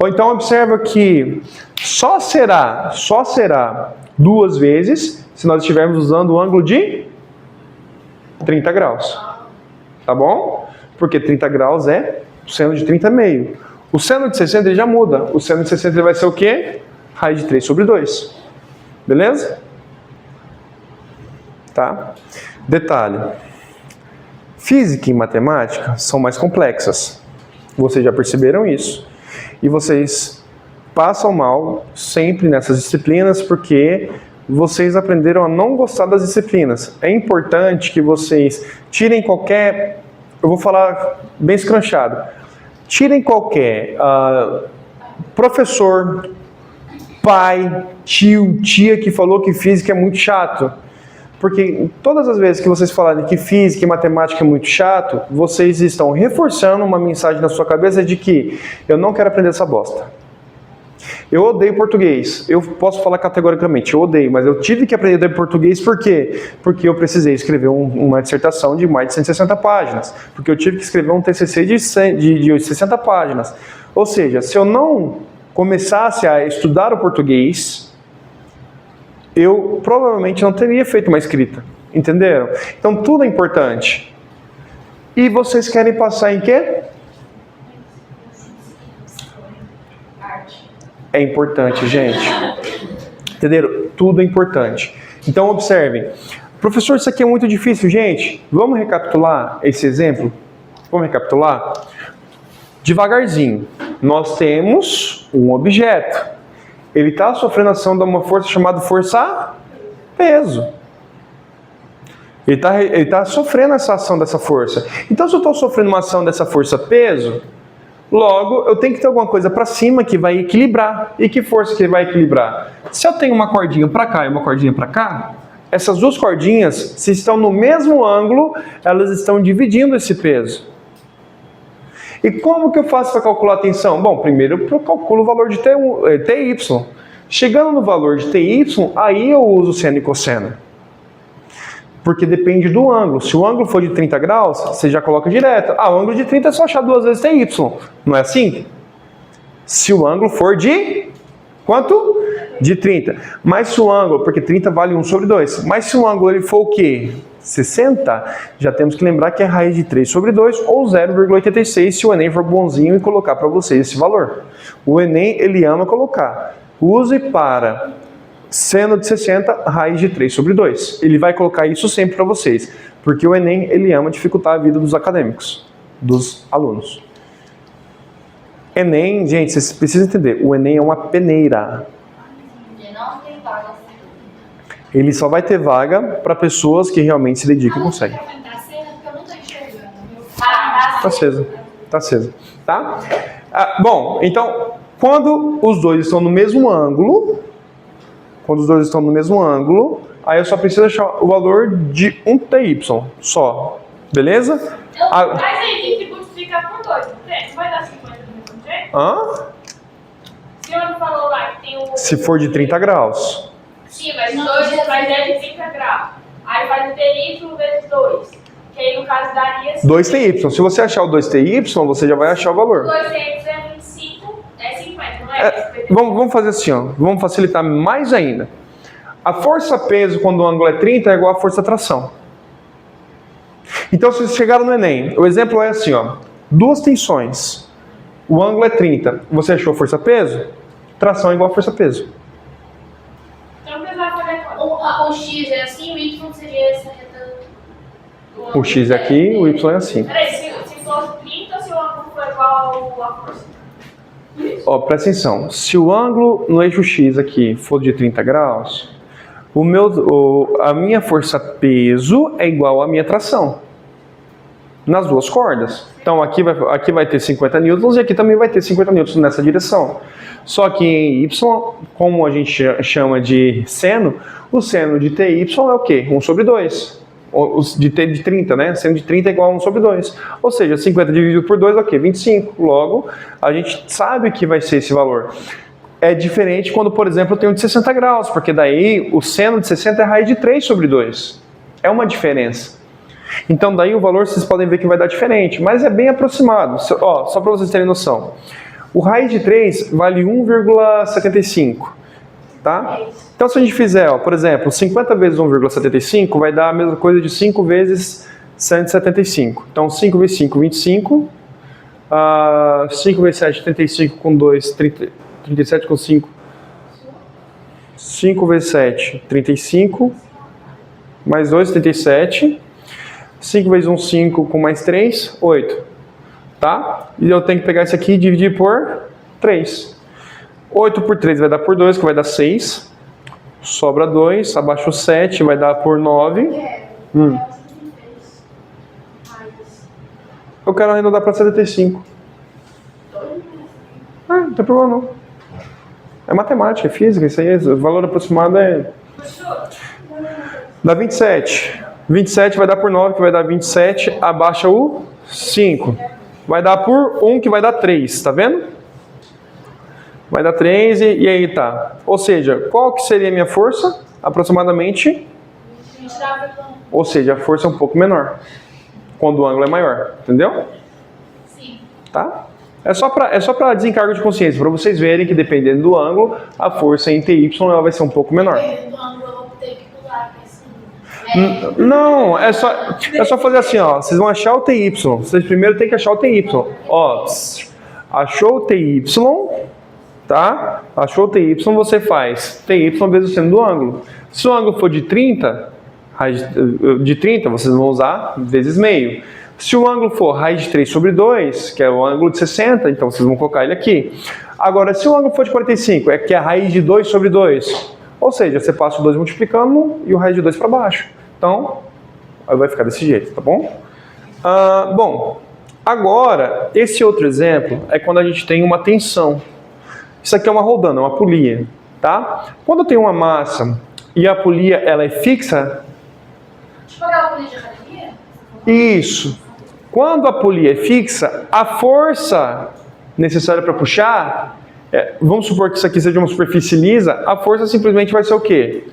Ou então observa que só será 2 vezes se nós estivermos usando o ângulo de 30 graus. Tá bom? Porque 30 graus é o seno de 30 é meio. O seno de 60 ele já muda. O seno de 60 ele vai ser o quê? Raiz de 3 sobre 2. Beleza? Tá? Detalhe. Física e matemática são mais complexas. Vocês já perceberam isso. E vocês passam mal sempre nessas disciplinas porque vocês aprenderam a não gostar das disciplinas. É importante que vocês tirem qualquer... Eu vou falar bem escranchado. Tirem qualquer professor, pai, tio, tia que falou que física é muito chato. Porque todas as vezes que vocês falarem que física e matemática é muito chato, vocês estão reforçando uma mensagem na sua cabeça de que eu não quero aprender essa bosta. Eu odeio português. Eu posso falar categoricamente, eu odeio, mas eu tive que aprender português por quê? Porque eu precisei escrever uma dissertação de mais de 160 páginas. Porque eu tive que escrever um TCC de 60 páginas. Ou seja, se eu não começasse a estudar o português, eu provavelmente não teria feito uma escrita. Entenderam? Então tudo é importante. E vocês querem passar em quê? É importante, gente. Entenderam? Tudo é importante. Então, observem. Professor, isso aqui é muito difícil, gente. Vamos recapitular esse exemplo? Vamos recapitular? Devagarzinho. Nós temos um objeto. Ele está sofrendo ação de uma força chamada força-peso. Ele tá sofrendo essa ação dessa força. Então, se eu estou sofrendo uma ação dessa força-peso, logo eu tenho que ter alguma coisa para cima que vai equilibrar. E que força que vai equilibrar? Se eu tenho uma cordinha para cá e uma cordinha para cá, essas duas cordinhas, se estão no mesmo ângulo, elas estão dividindo esse peso. E como que eu faço para calcular a tensão? Bom, primeiro eu calculo o valor de TY. Chegando no valor de TY, aí eu uso seno e cosseno. Porque depende do ângulo. Se o ângulo for de 30 graus, você já coloca direto. Ah, o ângulo de 30 é só achar 2 vezes TY. Não é assim? Se o ângulo for de... quanto? De 30. Mas se o ângulo... porque 30 vale 1 sobre 2. Mas se o ângulo ele for o quê? 60, já temos que lembrar que é raiz de 3 sobre 2 ou 0,86 se o Enem for bonzinho e colocar para vocês esse valor. O Enem, ele ama colocar. Use para seno de 60, raiz de 3 sobre 2. Ele vai colocar isso sempre para vocês, porque o Enem, ele ama dificultar a vida dos acadêmicos, dos alunos. Enem, gente, vocês precisam entender, o Enem é uma peneira. Não tem vaga. Ele só vai ter vaga para pessoas que realmente se dedicam e conseguem. Tá acesa porque eu não tô enxergando. Tá acesa. Tá acesa. Tá? Bom, então, quando os dois estão no mesmo ângulo, aí eu só preciso achar o valor de um TY só. Beleza? Mas aí tem que multiplicar por 2, não vai dar 50 do mesmo jeito? O senhor não falou lá que tem o... Se for de 30 graus. Sim, mas 2 mais é de 30 graus. Aí faz o TY vezes 2. Que aí no caso daria... 2TY. Se você achar o 2TY, você já vai achar o valor. 2TY é 25, é 50, não é? Vamos fazer assim, ó. Vamos facilitar mais ainda. A força-peso, quando o ângulo é 30, é igual a força-tração. Então, se vocês chegaram no Enem, o exemplo é assim, ó. Duas tensões. O ângulo é 30. Você achou força-peso? Tração é igual a força-peso. Então, precisava fazer quanto? O X é assim, o Y seria essa reta. O X é aqui, o Y é assim. Peraí, se fosse 30, se o ângulo for igual à força? Ó, presta atenção. Se o ângulo no eixo X aqui for de 30 graus, a minha força-peso é igual à minha tração. Nas duas cordas. Então aqui vai ter 50 newtons e aqui também vai ter 50 newtons nessa direção. Só que em Y, como a gente chama de seno, o seno de TY é o quê? 1 sobre 2. De 30, né? Seno de 30 é igual a 1 sobre 2. Ou seja, 50 dividido por 2 é o quê? 25. Logo, a gente sabe que vai ser esse valor. É diferente quando, por exemplo, eu tenho de 60 graus, porque daí o seno de 60 é raiz de 3 sobre 2. É uma diferença. Então daí o valor vocês podem ver que vai dar diferente, mas é bem aproximado. Ó, só para vocês terem noção. O raiz de 3 vale 1,75, tá? Então se a gente fizer, ó, por exemplo, 50 vezes 1,75 vai dar a mesma coisa de 5 vezes 175. Então 5 vezes 5, 25. 5 vezes 7, 35 com 2, 37 com 5. 5 vezes 7, 35. Mais 2, 37. 5 vezes 1, 5, com mais 3, 8. Tá? E eu tenho que pegar isso aqui e dividir por 3. 8 por 3 vai dar por 2, que vai dar 6. Sobra 2, abaixo 7, vai dar por 9. Eu quero arredondar para 75. Não tem problema não. É matemática, é física, isso aí, o valor aproximado é... Dá 27. 27 vai dar por 9, que vai dar 27, abaixa o 5. Vai dar por 1, que vai dar 3, tá vendo? Vai dar 3 e aí tá. Ou seja, qual que seria a minha força? Aproximadamente. Ou seja, a força é um pouco menor, quando o ângulo é maior, entendeu? Sim. Tá? É só para desencargo de consciência, para vocês verem que dependendo do ângulo, a força em TY ela vai ser um pouco menor. Dependendo do ângulo, eu vou ter que pular pra cima. Não, é só fazer assim, ó. Vocês vão achar o TY. Vocês primeiro têm que achar o TY. Ó, achou o TY. tá? Achou TY, você faz TY vezes o seno do ângulo. Se o ângulo for de 30, vocês vão usar vezes meio. Se o ângulo for raiz de 3 sobre 2, que é o ângulo de 60, então vocês vão colocar ele aqui. Agora, se o ângulo for de 45, que é a raiz de 2 sobre 2. Ou seja, você passa o 2 multiplicando e o raiz de 2 para baixo. Então, aí vai ficar desse jeito, tá bom? Bom, agora, esse outro exemplo é quando a gente tem uma tensão. Isso aqui é uma roldana, uma polia, tá? Quando eu tenho uma massa e a polia ela é fixa... Tipo aquela polia de academia? Isso. Quando a polia é fixa, a força necessária para puxar, vamos supor que isso aqui seja uma superfície lisa, a força simplesmente vai ser o quê?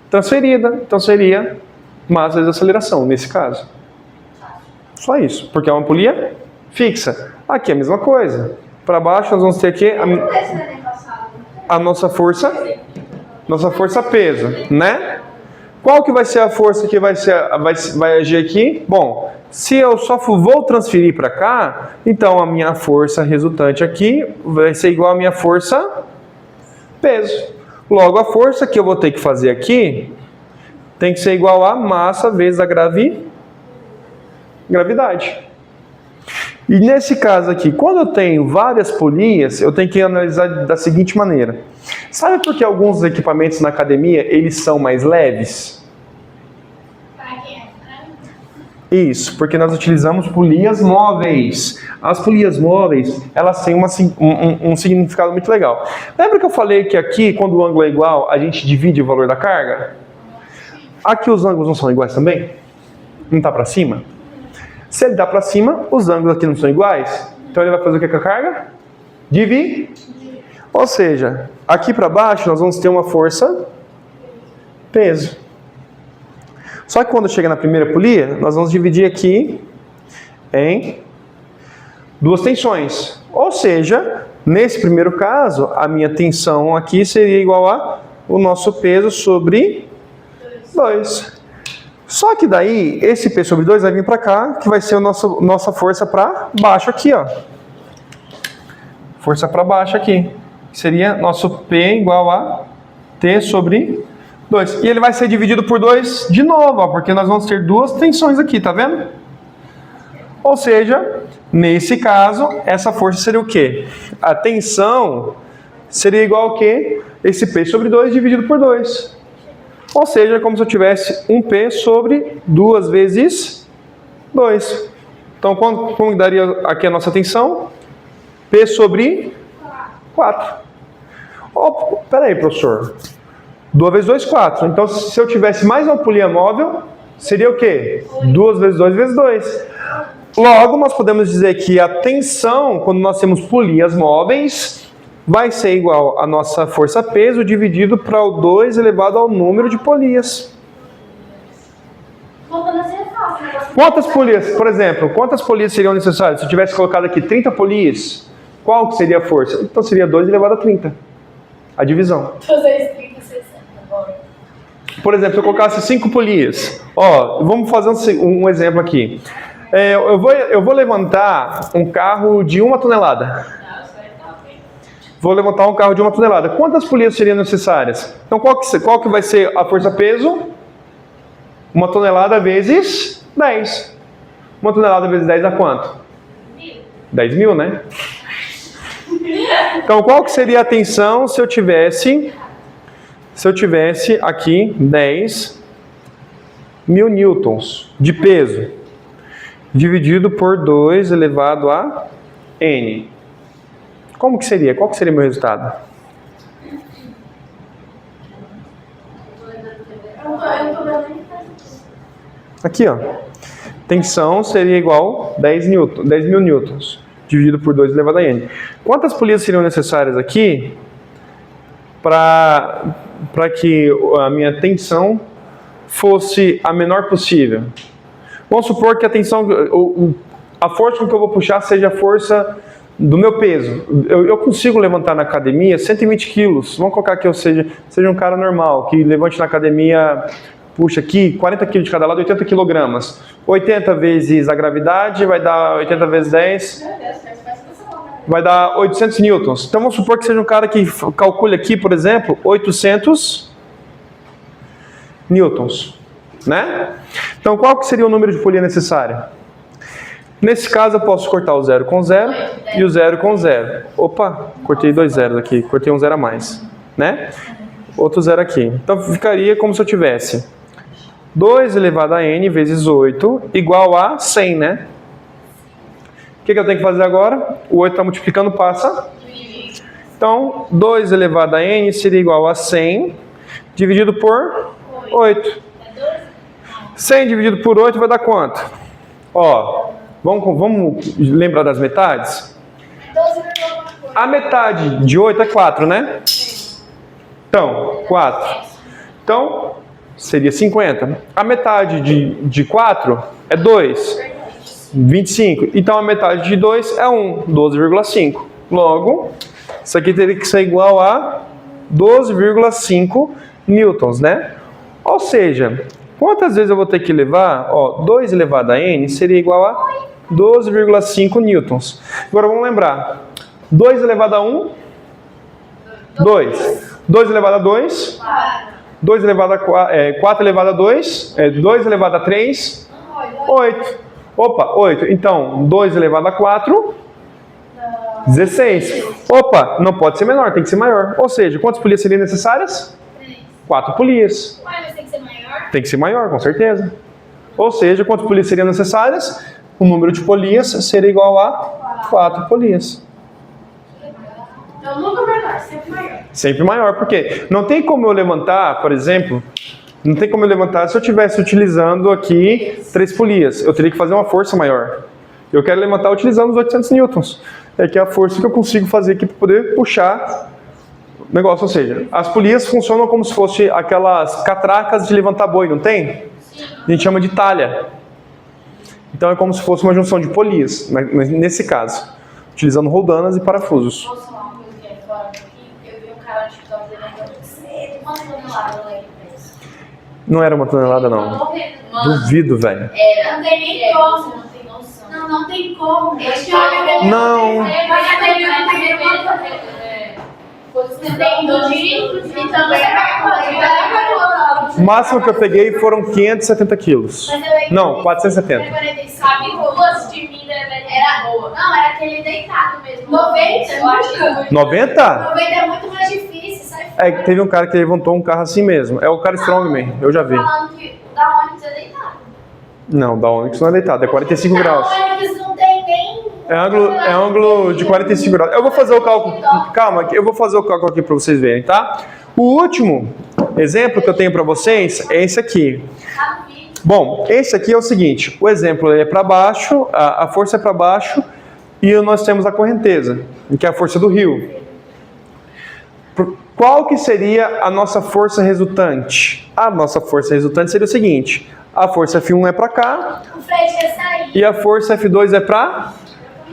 Transferida. Então seria massa vezes aceleração, nesse caso. Só isso, porque é uma polia fixa. Aqui é a mesma coisa. Para baixo nós vamos ter aqui a nossa força peso, né? Qual que vai ser a força que vai agir aqui? Bom, se eu só vou transferir para cá, então a minha força resultante aqui vai ser igual à minha força peso. Logo, a força que eu vou ter que fazer aqui tem que ser igual a massa vezes a gravidade. E nesse caso aqui, quando eu tenho várias polias, eu tenho que analisar da seguinte maneira. Sabe por que alguns equipamentos na academia, eles são mais leves? Isso, porque nós utilizamos polias móveis. As polias móveis, elas têm um significado muito legal. Lembra que eu falei que aqui, quando o ângulo é igual, a gente divide o valor da carga? Aqui os ângulos não são iguais também? Não está para cima? Se ele dá para cima, os ângulos aqui não são iguais. Então ele vai fazer o que com a carga? Dividir. Ou seja, aqui para baixo nós vamos ter uma força peso. Só que quando chega na primeira polia, nós vamos dividir aqui em duas tensões. Ou seja, nesse primeiro caso, a minha tensão aqui seria igual a o nosso peso sobre 2. Só que daí, esse P sobre 2 vai vir para cá, que vai ser a nossa força para baixo aqui, ó. Força para baixo aqui. Seria nosso P igual a T sobre 2. E ele vai ser dividido por 2 de novo, ó, porque nós vamos ter duas tensões aqui, tá vendo? Ou seja, nesse caso, essa força seria o quê? A tensão seria igual ao quê? Esse P sobre 2 dividido por 2. Ou seja, como se eu tivesse um P sobre 2 vezes 2. Então, como daria aqui a nossa tensão? P sobre 4. Oh, peraí, professor. 2 vezes 2, 4. Então, se eu tivesse mais uma polia móvel, seria o quê? 2 vezes 2 vezes 2. Logo, nós podemos dizer que a tensão, quando nós temos polias móveis, vai ser igual a nossa força peso dividido para o 2 elevado ao número de polias. Quantas polias, por exemplo, quantas polias seriam necessárias? Se eu tivesse colocado aqui 30 polias, qual que seria a força? Então seria 2 elevado a 30. A divisão. 2 vezes 30, 60. Por exemplo, se eu colocasse 5 polias. Ó, vamos fazer um exemplo aqui. Eu vou levantar um carro de 1 tonelada. Vou levantar um carro de 1 tonelada. Quantas polias seriam necessárias? Então, qual que vai ser a força-peso? 1 tonelada vezes 10. 1 tonelada vezes 10 dá quanto? 10 mil, né? Então, qual que seria a tensão se eu tivesse aqui 10 mil newtons de peso, dividido por 2 elevado a N? Como que seria? Qual que seria o meu resultado? Aqui, ó. Tensão seria igual a 10 mil newtons, dividido por 2 elevado a N. Quantas polias seriam necessárias aqui para que a minha tensão fosse a menor possível? Vamos supor que a tensão, a força com que eu vou puxar seja a força do meu peso. Eu consigo levantar na academia 120 quilos. Vamos colocar que eu seja um cara normal, que levante na academia, puxa aqui, 40 quilos de cada lado, 80 quilogramas. 80 vezes a gravidade vai dar 80 vezes 10. vai dar 800 newtons. Então vamos supor que seja um cara que calcule aqui, por exemplo, 800 newtons, né? Então qual que seria o número de polia necessário? Nesse caso eu posso cortar o 0 com 0 e o 0 com 0. Opa, cortei 2 zeros aqui, cortei um 0 a mais, né? Outro 0 aqui. Então ficaria como se eu tivesse 2 elevado a n vezes 8 igual a 100, né? O que eu tenho que fazer agora? O 8 está multiplicando, passa. Então, 2 elevado a n seria igual a 100 dividido por 8. 100 dividido por 8 vai dar quanto? Ó, vamos lembrar das metades? 12,4. A metade de 8 é 4, né? Então, 4. Então, seria 50. A metade de 4 é 2. 25. Então a metade de 2 é 1, 12,5. Logo, isso aqui teria que ser igual a 12,5 newtons, né? Ou seja, quantas vezes eu vou ter que levar? Ó, 2 elevado a n seria igual a 12,5 newtons. Agora vamos lembrar. 2 elevado a 1, 2. 2 elevado a 2, 2 elevado a 4, 4 elevado a 2, 2 elevado a 3, 8. Opa, 8. Então, 2 elevado a 4, 16. Opa, não pode ser menor, tem que ser maior. Ou seja, quantas polias seriam necessárias? 4 polias. Ué, mas tem que ser maior? Tem que ser maior, com certeza. Ou seja, quantas polias seriam necessárias? O número de polias seria igual a 4 polias. Então nunca menor, sempre maior. Sempre maior, porque não tem como eu levantar, por exemplo, não tem como eu levantar se eu estivesse utilizando aqui 3 polias. Eu teria que fazer uma força maior. Eu quero levantar utilizando os 800 newtons. É que é a força que eu consigo fazer aqui para poder puxar o negócio. Ou seja, as polias funcionam como se fossem aquelas catracas de levantar boi, não tem? A gente chama de talha. Então é como se fosse uma junção de polias, nesse caso, utilizando roldanas e parafusos. Posso falar uma coisa que é fora daqui? Eu vi um cara no TikTok levantando quantas toneladas eu lembro disso? Não era uma tonelada, não. Duvido, velho. Não tem nem como. Não tem noção. Não tem como. Não. Mas a TV não tem quanto. Você tem do dia e também O máximo que eu peguei foram 570 quilos. Não, 470. Sabe, duas de mim era boa. Não, era aquele deitado mesmo. 90? Eu acho que 90? 90 é muito mais difícil, sai fora. É que teve um cara que levantou um carro assim mesmo. É o cara Strongman, eu já vi. Falando que o da Onix é deitado. Não, da Onix não é deitado, é 45 graus. Da Onix não tem nem... É ângulo de 45 graus. Eu vou fazer o cálculo. Calma, eu vou fazer o cálculo aqui para vocês verem, tá? O último exemplo que eu tenho para vocês é esse aqui. Bom, esse aqui é o seguinte. O exemplo é para baixo, a força é para baixo e nós temos a correnteza, que é a força do rio. Qual que seria a nossa força resultante? A nossa força resultante seria o seguinte. A força F1 é para cá. O Fred quer sair. E a força F2 é para...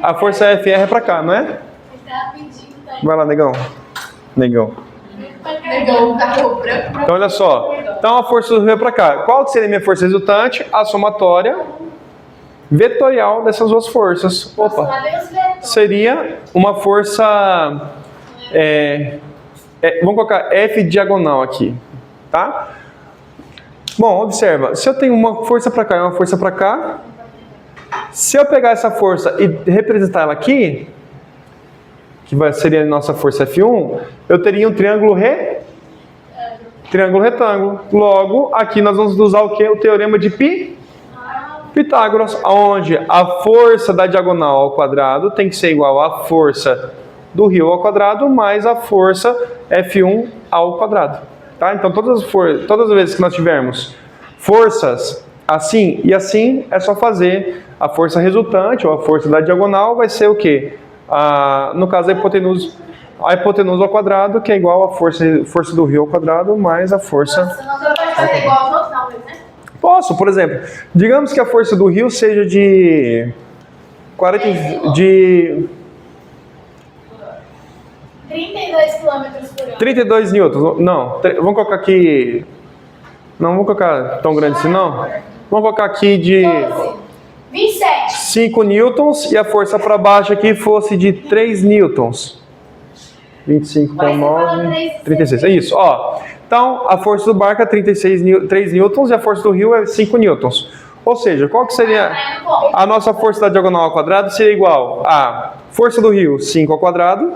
A força FR é para cá, não é? Ele tá pedindo, tá aí. Vai lá, negão. Negão. Então, olha só. Então, a força do rio é para cá. Qual que seria a minha força resultante? A somatória vetorial dessas duas forças. Opa. Lá vem os vetores. Seria uma força... vamos colocar F diagonal aqui, tá? Bom, observa. Se eu tenho uma força para cá e uma força para cá, se eu pegar essa força e representar ela aqui, seria a nossa força F1, eu teria um triângulo retângulo. Logo, aqui nós vamos usar o quê? O teorema de Pitágoras, onde a força da diagonal ao quadrado tem que ser igual à força do rio ao quadrado mais a força F1 ao quadrado. Tá? Então, todas as vezes que nós tivermos forças assim e assim, é só fazer a força resultante, ou a força da diagonal, vai ser o quê? No caso, a hipotenusa ao quadrado, que é igual à força do rio ao quadrado, mais a força... Você não pode fazer igual aos outros, não, né? Posso, por exemplo, digamos que a força do rio seja de 32 km por hora. 32 newtons. Não, vamos colocar aqui... Não, vamos colocar tão grande assim, não. Vamos colocar aqui de 12. 27. 5 newtons e a força para baixo aqui fosse de 3 newtons. 25 com 9, 36. É isso, ó. Então, a força do barco é 3 newtons e a força do rio é 5 newtons. Ou seja, qual que seria a nossa força da diagonal ao quadrado? Seria igual a força do rio, 5 ao quadrado,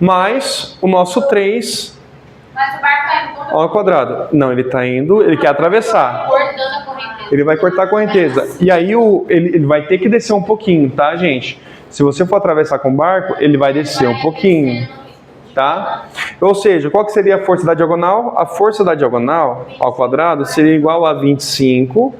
mais o nosso 3 Mas o barco tá indo contra ao quadrado. Não, ele está indo, ele quer atravessar. cortando a correnteza. Ele vai cortar a correnteza. E aí ele vai ter que descer um pouquinho, tá, gente? Se você for atravessar com o barco, ele vai descer um pouquinho, tá? Ou seja, qual que seria a força da diagonal? A força da diagonal ao quadrado seria igual a 25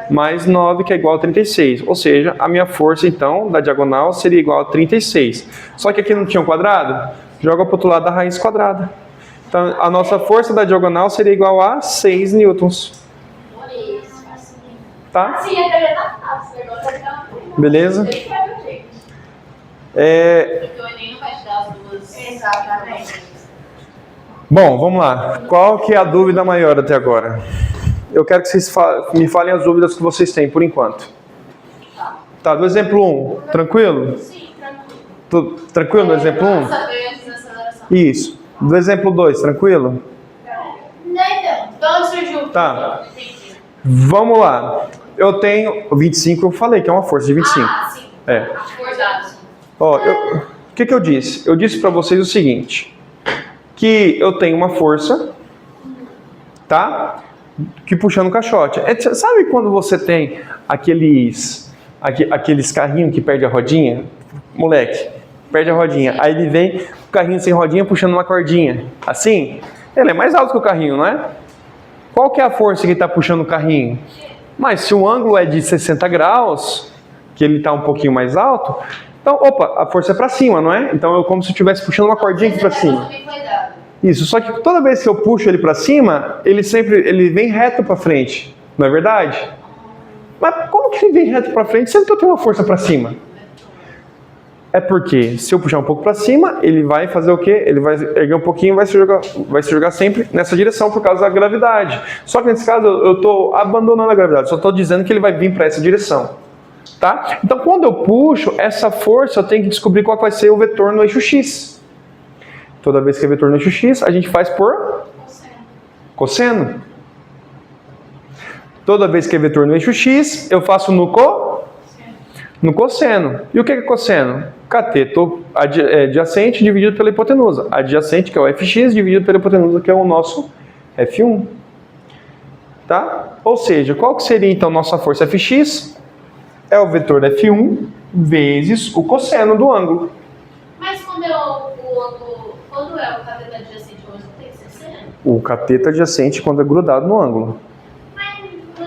mais 9, que é igual a 36. Ou seja, a minha força, então, da diagonal seria igual a 36. Só que aqui não tinha um quadrado? Joga para o outro lado da raiz quadrada. Então, a nossa força da diagonal seria igual a 6 newtons. Por isso, assim. Tá? Sim, a teoria tá fácil. Agora vai ficar Beleza? Porque o Enem não vai te dar as duas. Exatamente. Bom, vamos lá. Qual que é a dúvida maior até agora? Eu quero que vocês me falem as dúvidas que vocês têm por enquanto. Tá, do exemplo 1, tranquilo? Sim, tranquilo. Tranquilo no exemplo 1? Nossa, veio antes da aceleração. Isso. Do exemplo 2, tranquilo? Não, então. De onde surgiu? Tá. Entendi. Vamos lá. Eu tenho 25, eu falei que é uma força de 25. Ah, sim. É. A força. Ó, o que eu disse? Eu disse para vocês o seguinte, que eu tenho uma força, tá? Que puxando o caixote. Sabe quando você tem aqueles carrinhos que perde a rodinha? Moleque, perde a rodinha. Aí ele vem com o carrinho sem rodinha puxando uma cordinha. Assim, ele é mais alto que o carrinho, não é? Qual que é a força que está puxando o carrinho? Mas se o ângulo é de 60 graus, que ele está um pouquinho mais alto, então, opa, a força é para cima, não é? Então é como se eu estivesse puxando uma cordinha aqui para cima. Isso, só que toda vez que eu puxo ele para cima, ele vem reto para frente, não é verdade? Mas como que ele vem reto para frente sendo que eu tenho uma força para cima? É porque se eu puxar um pouco para cima, ele vai fazer o quê? Ele vai erguer um pouquinho e vai se jogar sempre nessa direção por causa da gravidade. Só que nesse caso eu estou abandonando a gravidade, só estou dizendo que ele vai vir para essa direção. Tá? Então quando eu puxo essa força, eu tenho que descobrir qual vai ser o vetor no eixo X. Toda vez que é vetor no eixo X, a gente faz por cosseno. Toda vez que é vetor no eixo X, eu faço no cosseno. E o que é cosseno? Cateto adjacente dividido pela hipotenusa. Adjacente, que é o fx, dividido pela hipotenusa, que é o nosso F1. Tá? Ou seja, qual que seria então nossa força Fx? É o vetor F1 vezes o cosseno do ângulo. Mas quando é o cateto adjacente, o ângulo tem que ser seno? O cateto adjacente quando é grudado no ângulo. Mas o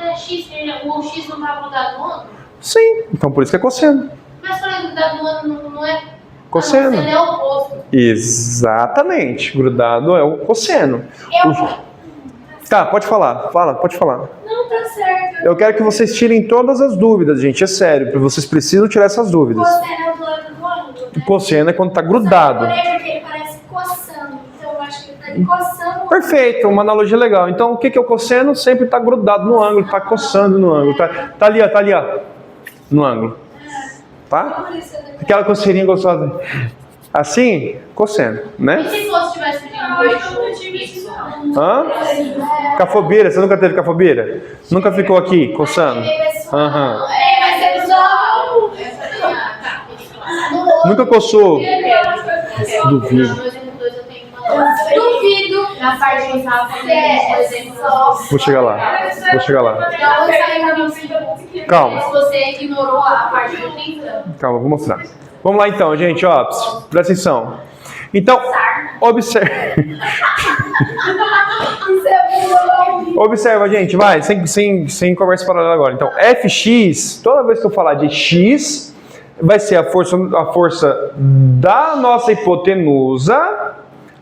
X não está grudado no ângulo? Sim, então por isso que é cosseno. Mas quando é grudado no ângulo não é? Cosseno. Cosseno é o oposto. Exatamente, grudado é o cosseno. Tá, pode falar. Pode falar. Não, tá certo. Eu quero que vocês tirem todas as dúvidas, gente, é sério, vocês precisam tirar essas dúvidas. Cosseno é do lado do ângulo, né? Cosseno é quando tá grudado. Porque ele parece coçando, então eu acho que ele tá coçando. Perfeito, uma analogia legal. Então, o que é o cosseno? Sempre está grudado no ângulo, está coçando no ângulo. Tá ali, ó, no ângulo. Tá? Aquela coceirinha gostosa. Assim, cosseno, né? E se fosse tivesse pedindo um fixo? Hã? Cafobeira, você nunca teve cafobeira? Nunca ficou aqui, coçando? Aham. Mas é pessoal. Nunca coçou? Duvido. Duvido. Na parte de por exemplo. Vou chegar lá. Calma. Se você ignorou a parte do 30. Calma, vou mostrar. Vamos lá então, gente, ó, presta atenção. Então, observa, gente, vai, sem conversa paralela agora. Então, Fx, toda vez que eu falar de x, vai ser a força da nossa hipotenusa.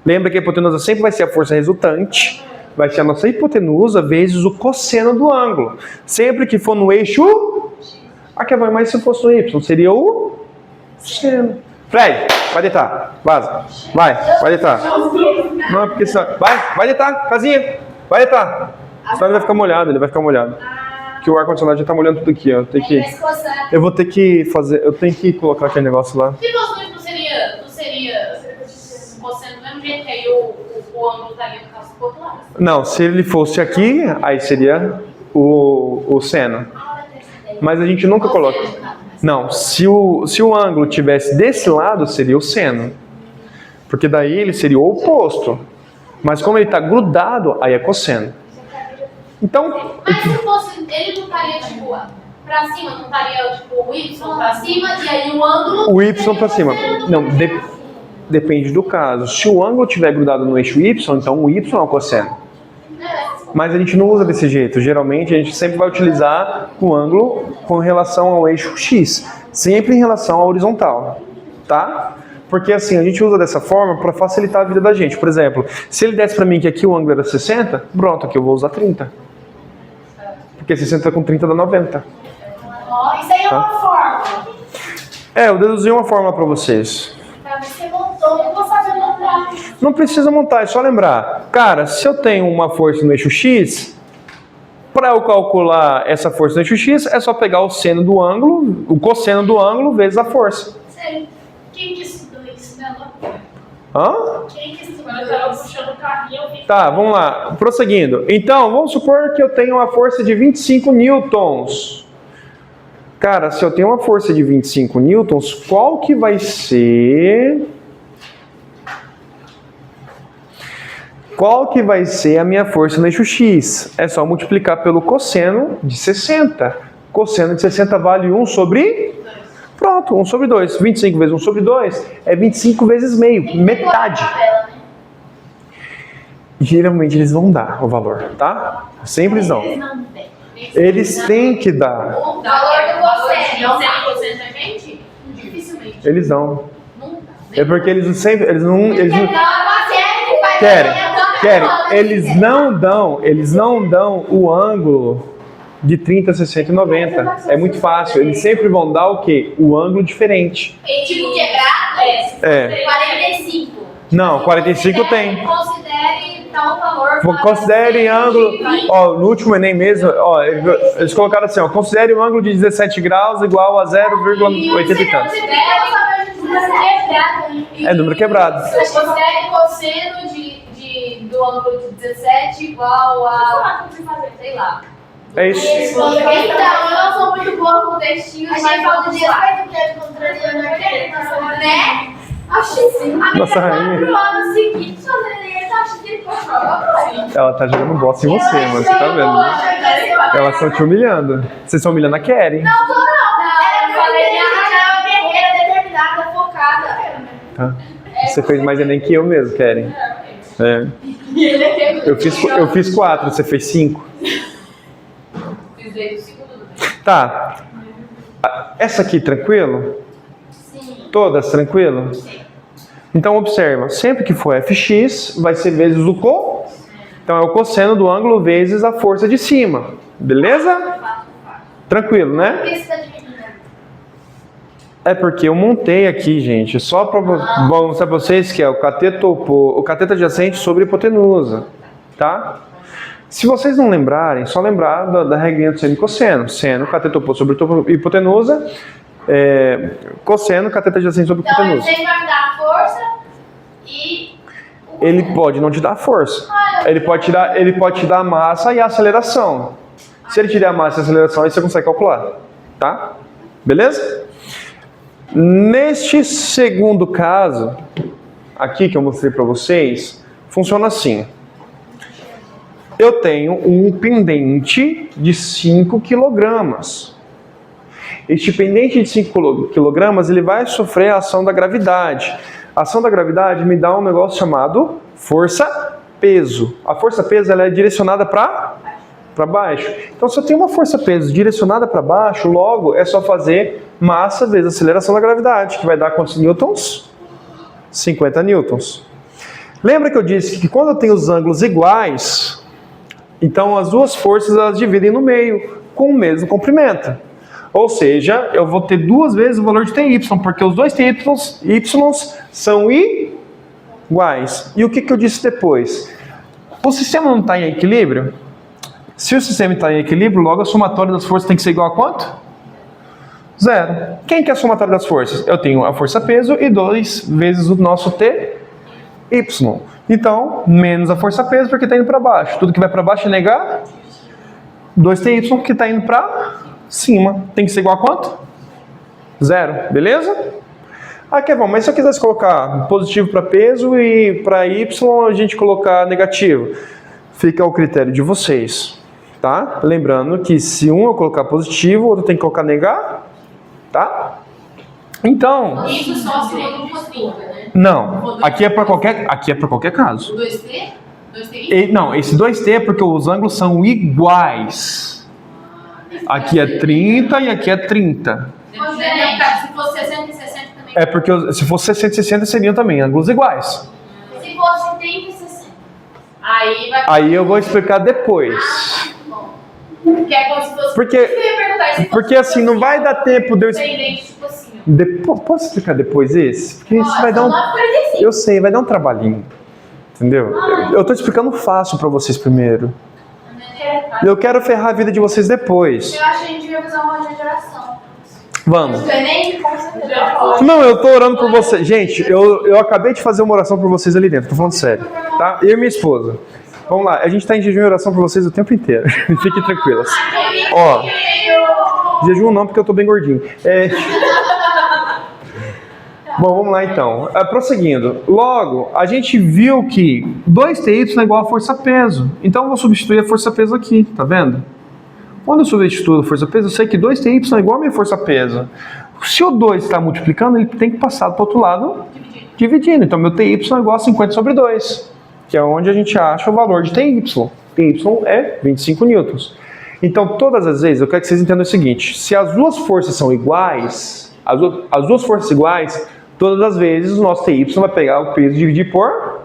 Lembra que a hipotenusa sempre vai ser a força resultante. Vai ser a nossa hipotenusa vezes o cosseno do ângulo. Sempre que for no eixo, aqui vai mais se fosse no y, seria o seno. Fred, vai deitar, vaza. Vai deitar. Não, porque senão... Vai deitar, casinha. Vai deitar. Senão ele vai ficar molhado, Que o ar-condicionado já tá molhando tudo aqui, ó. Tem que... Eu vou ter que fazer, eu tenho que colocar aquele negócio lá. Se fosse não seria cosseno do mesmo jeito que aí o ângulo estaria no caso do outro lado. Não, se ele fosse aqui, aí seria o seno. Mas a gente nunca coloca. Não, se o ângulo tivesse desse lado, seria o seno. Porque daí ele seria o oposto. Mas como ele está grudado, aí é cosseno. Então, Mas se fosse, ele não estaria tipo pra cima, não estaria tipo o Y pra cima e aí o ângulo. o Y para cima. Não, depende do caso. Se o ângulo estiver grudado no eixo Y, então o Y é o cosseno. Mas a gente não usa desse jeito. Geralmente a gente sempre vai utilizar o ângulo com relação ao eixo X, sempre em relação à horizontal, tá? Porque assim, a gente usa dessa forma para facilitar a vida da gente. Por exemplo, se ele desse para mim que aqui o ângulo era 60, pronto, aqui eu vou usar 30. Porque 60 com 30 dá 90. Isso aí é uma fórmula. Eu deduzi uma fórmula para vocês. Você montou, eu vou saber montar. Não precisa montar, é só lembrar. Cara, se eu tenho uma força no eixo X, para eu calcular essa força no eixo X, é só pegar o seno do ângulo, o cosseno do ângulo vezes a força. Sério, quem que estudou isso, Bela? Hã? Quem que estudou Quando eu tava isso? puxando o carrinho, eu vi. Tá, vamos lá. Prosseguindo. Então, vamos supor que eu tenho uma força de 25 newtons. Cara, se eu tenho uma força de 25 newtons, qual que vai ser... Qual que vai ser a minha força no eixo X? É só multiplicar pelo cosseno de 60. Cosseno de 60 vale 1 sobre... Pronto, 1 sobre 2. 25 vezes 1 sobre 2 é 25 vezes meio, metade. Geralmente eles vão dar o valor, tá? Sempre eles dão. Eles têm que dar. O valor do cosseno. Não tem cosseno da gente? Dificilmente. Eles dão. Nunca. É porque eles sempre... Eles não Querem. querem. Eles não dão o ângulo de 30, 60 e 90. É muito fácil. Eles sempre vão dar o quê? O ângulo diferente. Tipo quebrado? É. 45. Não, 45 tem. Considere tal valor. Considere ângulo... Ó, no último Enem mesmo, ó, eles colocaram assim, ó, considere o ângulo de 17 graus igual a 0,80 e tantos. É número quebrado. Considere cosseno do ângulo de 17 igual a... sei lá. É isso. Então, eu não sou muito boa com textinhos, mas falta de né? Nossa rainha. Pro ano seguinte, fazendo ele, tá achando que ele foi agora. Ela tá jogando bosta em você, mano. Você tá vendo? Né? Elas estão te humilhando. Vocês estão humilhando a Keren. Não tô não. Ela é uma guerreira determinada, focada. Tá. Você fez mais Enem que eu mesmo, Keren. É. Eu fiz 4, você fez 5. Fiz desde o segundo. Tá. Essa aqui, tranquilo? Sim. Todas, tranquilo? Sim. Então, observa. Sempre que for fx, vai ser vezes o co. Então, é o cosseno do ângulo vezes a força de cima. Beleza? Tranquilo, né? Por que você tá dividindo? É porque eu montei aqui, gente, só para mostrar para vocês que é o cateto adjacente sobre hipotenusa, tá? Se vocês não lembrarem, só lembrar da regrinha do seno e cosseno. Seno, cateto oposto sobre hipotenusa, cosseno, cateto adjacente sobre Então, hipotenusa. ele vai me dar força e... Ele pode não te dar força. Ele pode te dar a massa e a aceleração. Se ele te der a massa e a aceleração, aí você consegue calcular, tá? Beleza? Neste segundo caso, aqui que eu mostrei para vocês, funciona assim. Eu tenho um pendente de 5 kg. Este pendente de 5 kg, ele vai sofrer a ação da gravidade. A ação da gravidade me dá um negócio chamado força-peso. A força-peso ela é direcionada para baixo. Então, se eu tenho uma força-peso direcionada para baixo, logo é só fazer massa vezes aceleração da gravidade, que vai dar quantos newtons? 50 newtons. Lembra que eu disse que quando eu tenho os ângulos iguais, então as duas forças elas dividem no meio, com o mesmo comprimento. Ou seja, eu vou ter duas vezes o valor de TY, porque os dois TYs são iguais. E o que eu disse depois? O sistema não está em equilíbrio? Se o sistema está em equilíbrio, logo a somatória das forças tem que ser igual a quanto? 0. Quem que é a somatória das forças? Eu tenho a força-peso e 2 vezes o nosso TY. Então, menos a força-peso porque está indo para baixo. Tudo que vai para baixo é negar 2TY que está indo para cima. Tem que ser igual a quanto? 0. Beleza? Aqui é bom, mas se eu quisesse colocar positivo para peso e para Y a gente colocar negativo, fica ao critério de vocês, tá? Lembrando que se um eu colocar positivo, o outro tem que colocar negar, tá? Então... Isso só se for do positivo, né? Não, aqui é para qualquer caso. O 2T? 2T? Não, esse 2T é porque os ângulos são iguais. Aqui é 30 e aqui é 30. Se fosse 60 e 60 também. É porque se fosse 160 seriam também ângulos iguais. Se fosse 30 e 60. Aí vai. Aí eu vou explicar depois. Bom. Porque é como se fosse. Porque- Eu ia perguntar, se Porque fosse assim, não vai dar tempo de eu explicar. Independente, tipo assim, ó. Posso explicar depois esse? Porque isso vai dar um... 9,45. Eu sei, vai dar um trabalhinho. Entendeu? Eu tô explicando fácil pra vocês primeiro. Eu quero ferrar a vida de vocês depois. Eu acho que a gente devia fazer uma rodinha de oração. Vamos. Do Enem, com certeza. Não, eu tô orando por vocês. Gente, eu acabei de fazer uma oração por vocês ali dentro. Tô falando sério. Tá? Eu e minha esposa. Vamos lá. A gente tá em jejum e oração por vocês o tempo inteiro. Fiquem tranquilas. Ó, jejum não, porque eu tô bem gordinho. Bom, vamos lá então. Prosseguindo. Logo, a gente viu que 2TY é igual a força-peso. Então eu vou substituir a força-peso aqui, tá vendo? Quando eu substituo a força-peso, eu sei que 2TY é igual a minha força-peso. Se o 2 está multiplicando, ele tem que passar para o outro lado dividindo. Então meu TY é igual a 50 sobre 2, que é onde a gente acha o valor de TY. TY é 25 newtons. Então todas as vezes, eu quero que vocês entendam o seguinte: se as duas forças são iguais, as duas forças iguais, todas as vezes o nosso TY vai pegar o peso e dividir por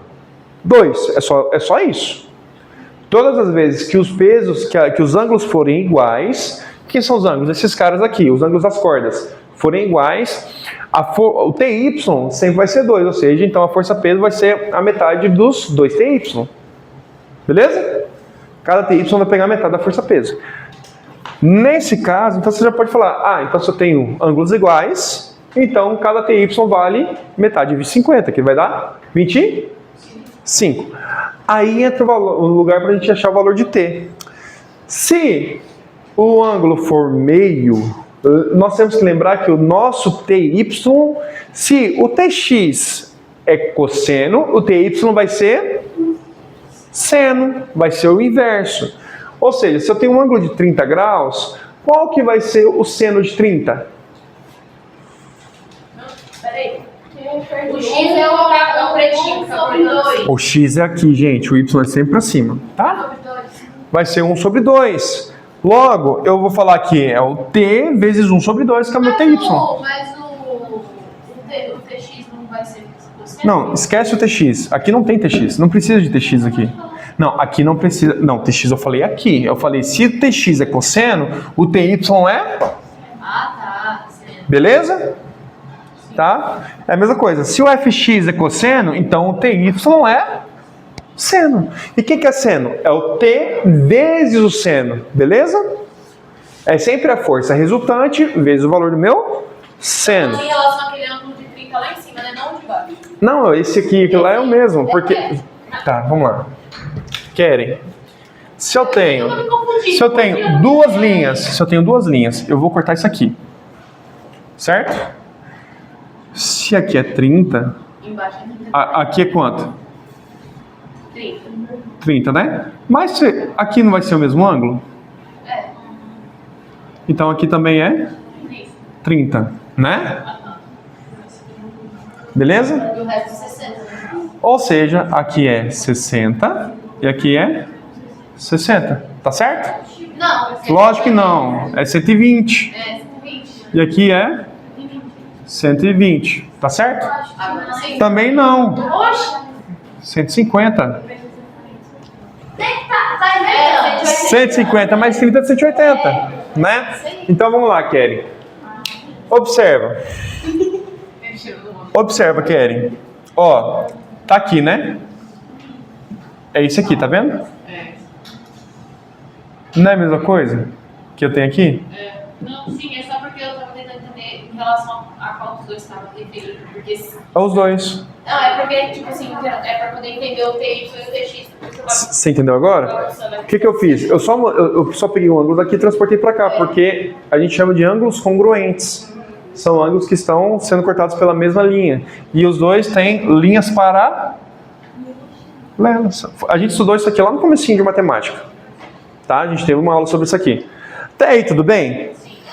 2. É só isso. Todas as vezes que os pesos, que os ângulos forem iguais, quem são os ângulos? Esses caras aqui, os ângulos das cordas, forem iguais, o TY sempre vai ser 2, ou seja, então a força-peso vai ser a metade dos 2TY. Beleza? Cada TY vai pegar a metade da força-peso. Nesse caso, então você já pode falar, então se eu tenho ângulos iguais, então cada TY vale metade de 50, que vai dar 25. Aí entra o lugar para a gente achar o valor de T. Se o ângulo for meio, nós temos que lembrar que o nosso TY, se o TX é cosseno, o TY vai ser seno, vai ser o inverso. Ou seja, se eu tenho um ângulo de 30 graus, qual que vai ser o seno de 30? Peraí. O X é o pretinho, sobre 2. O X é aqui, gente, o Y é sempre para cima, tá? Vai ser 1 sobre 2. Logo, eu vou falar que é o T vezes 1 sobre 2, que é o meu TY. Mas o TX não vai ser cosseno? Não, esquece o TX. Aqui não tem TX, não precisa de TX aqui. Não, aqui não precisa. Não, TX eu falei aqui. Eu falei, se o TX é cosseno, o TY é... Tá. Beleza? Tá? É a mesma coisa. Se o fx é cosseno, então o ty é seno. E o que é seno? É o t vezes o seno. Beleza? É sempre a força resultante vezes o valor do meu seno. Em relação àquele ângulo de 30 lá em cima, né? Não de baixo. Não, esse aqui lá é o mesmo. Porque... Tá, vamos lá. Querem? Se eu tenho duas linhas, eu vou cortar isso aqui. Certo? Se aqui é 30, Embaixo é 30. aqui é quanto? 30. 30, né? Mas aqui não vai ser o mesmo ângulo? É. Então aqui também é 30, né? Beleza? E o resto é 60. Né? Ou seja, aqui é 60 e aqui é 60. Tá certo? Não. Lógico que não. É 120. É 120. E aqui é 120. Tá certo? Agora sim. Também não. Oxe. 150. Tá inventando. 150 mais 30 é 180. Né? Então vamos lá, Kelly. Observa. Observa, Kelly. Ó, tá aqui, né? É isso aqui, tá vendo? Não é a mesma coisa que eu tenho aqui? Não, sim, é só porque eu tava tentando relação a qual dos dois estava referindo. Porque... É os dois. Não, é porque, tipo assim, é pra poder entender o TY e o TX. Você entendeu agora? O que eu fiz? Eu só peguei um ângulo daqui e transportei para cá, porque a gente chama de ângulos congruentes. São ângulos que estão sendo cortados pela mesma linha. E os dois têm linhas paralelas. A gente estudou isso aqui lá no comecinho de matemática. Tá? A gente teve uma aula sobre isso aqui. Até aí, tudo bem?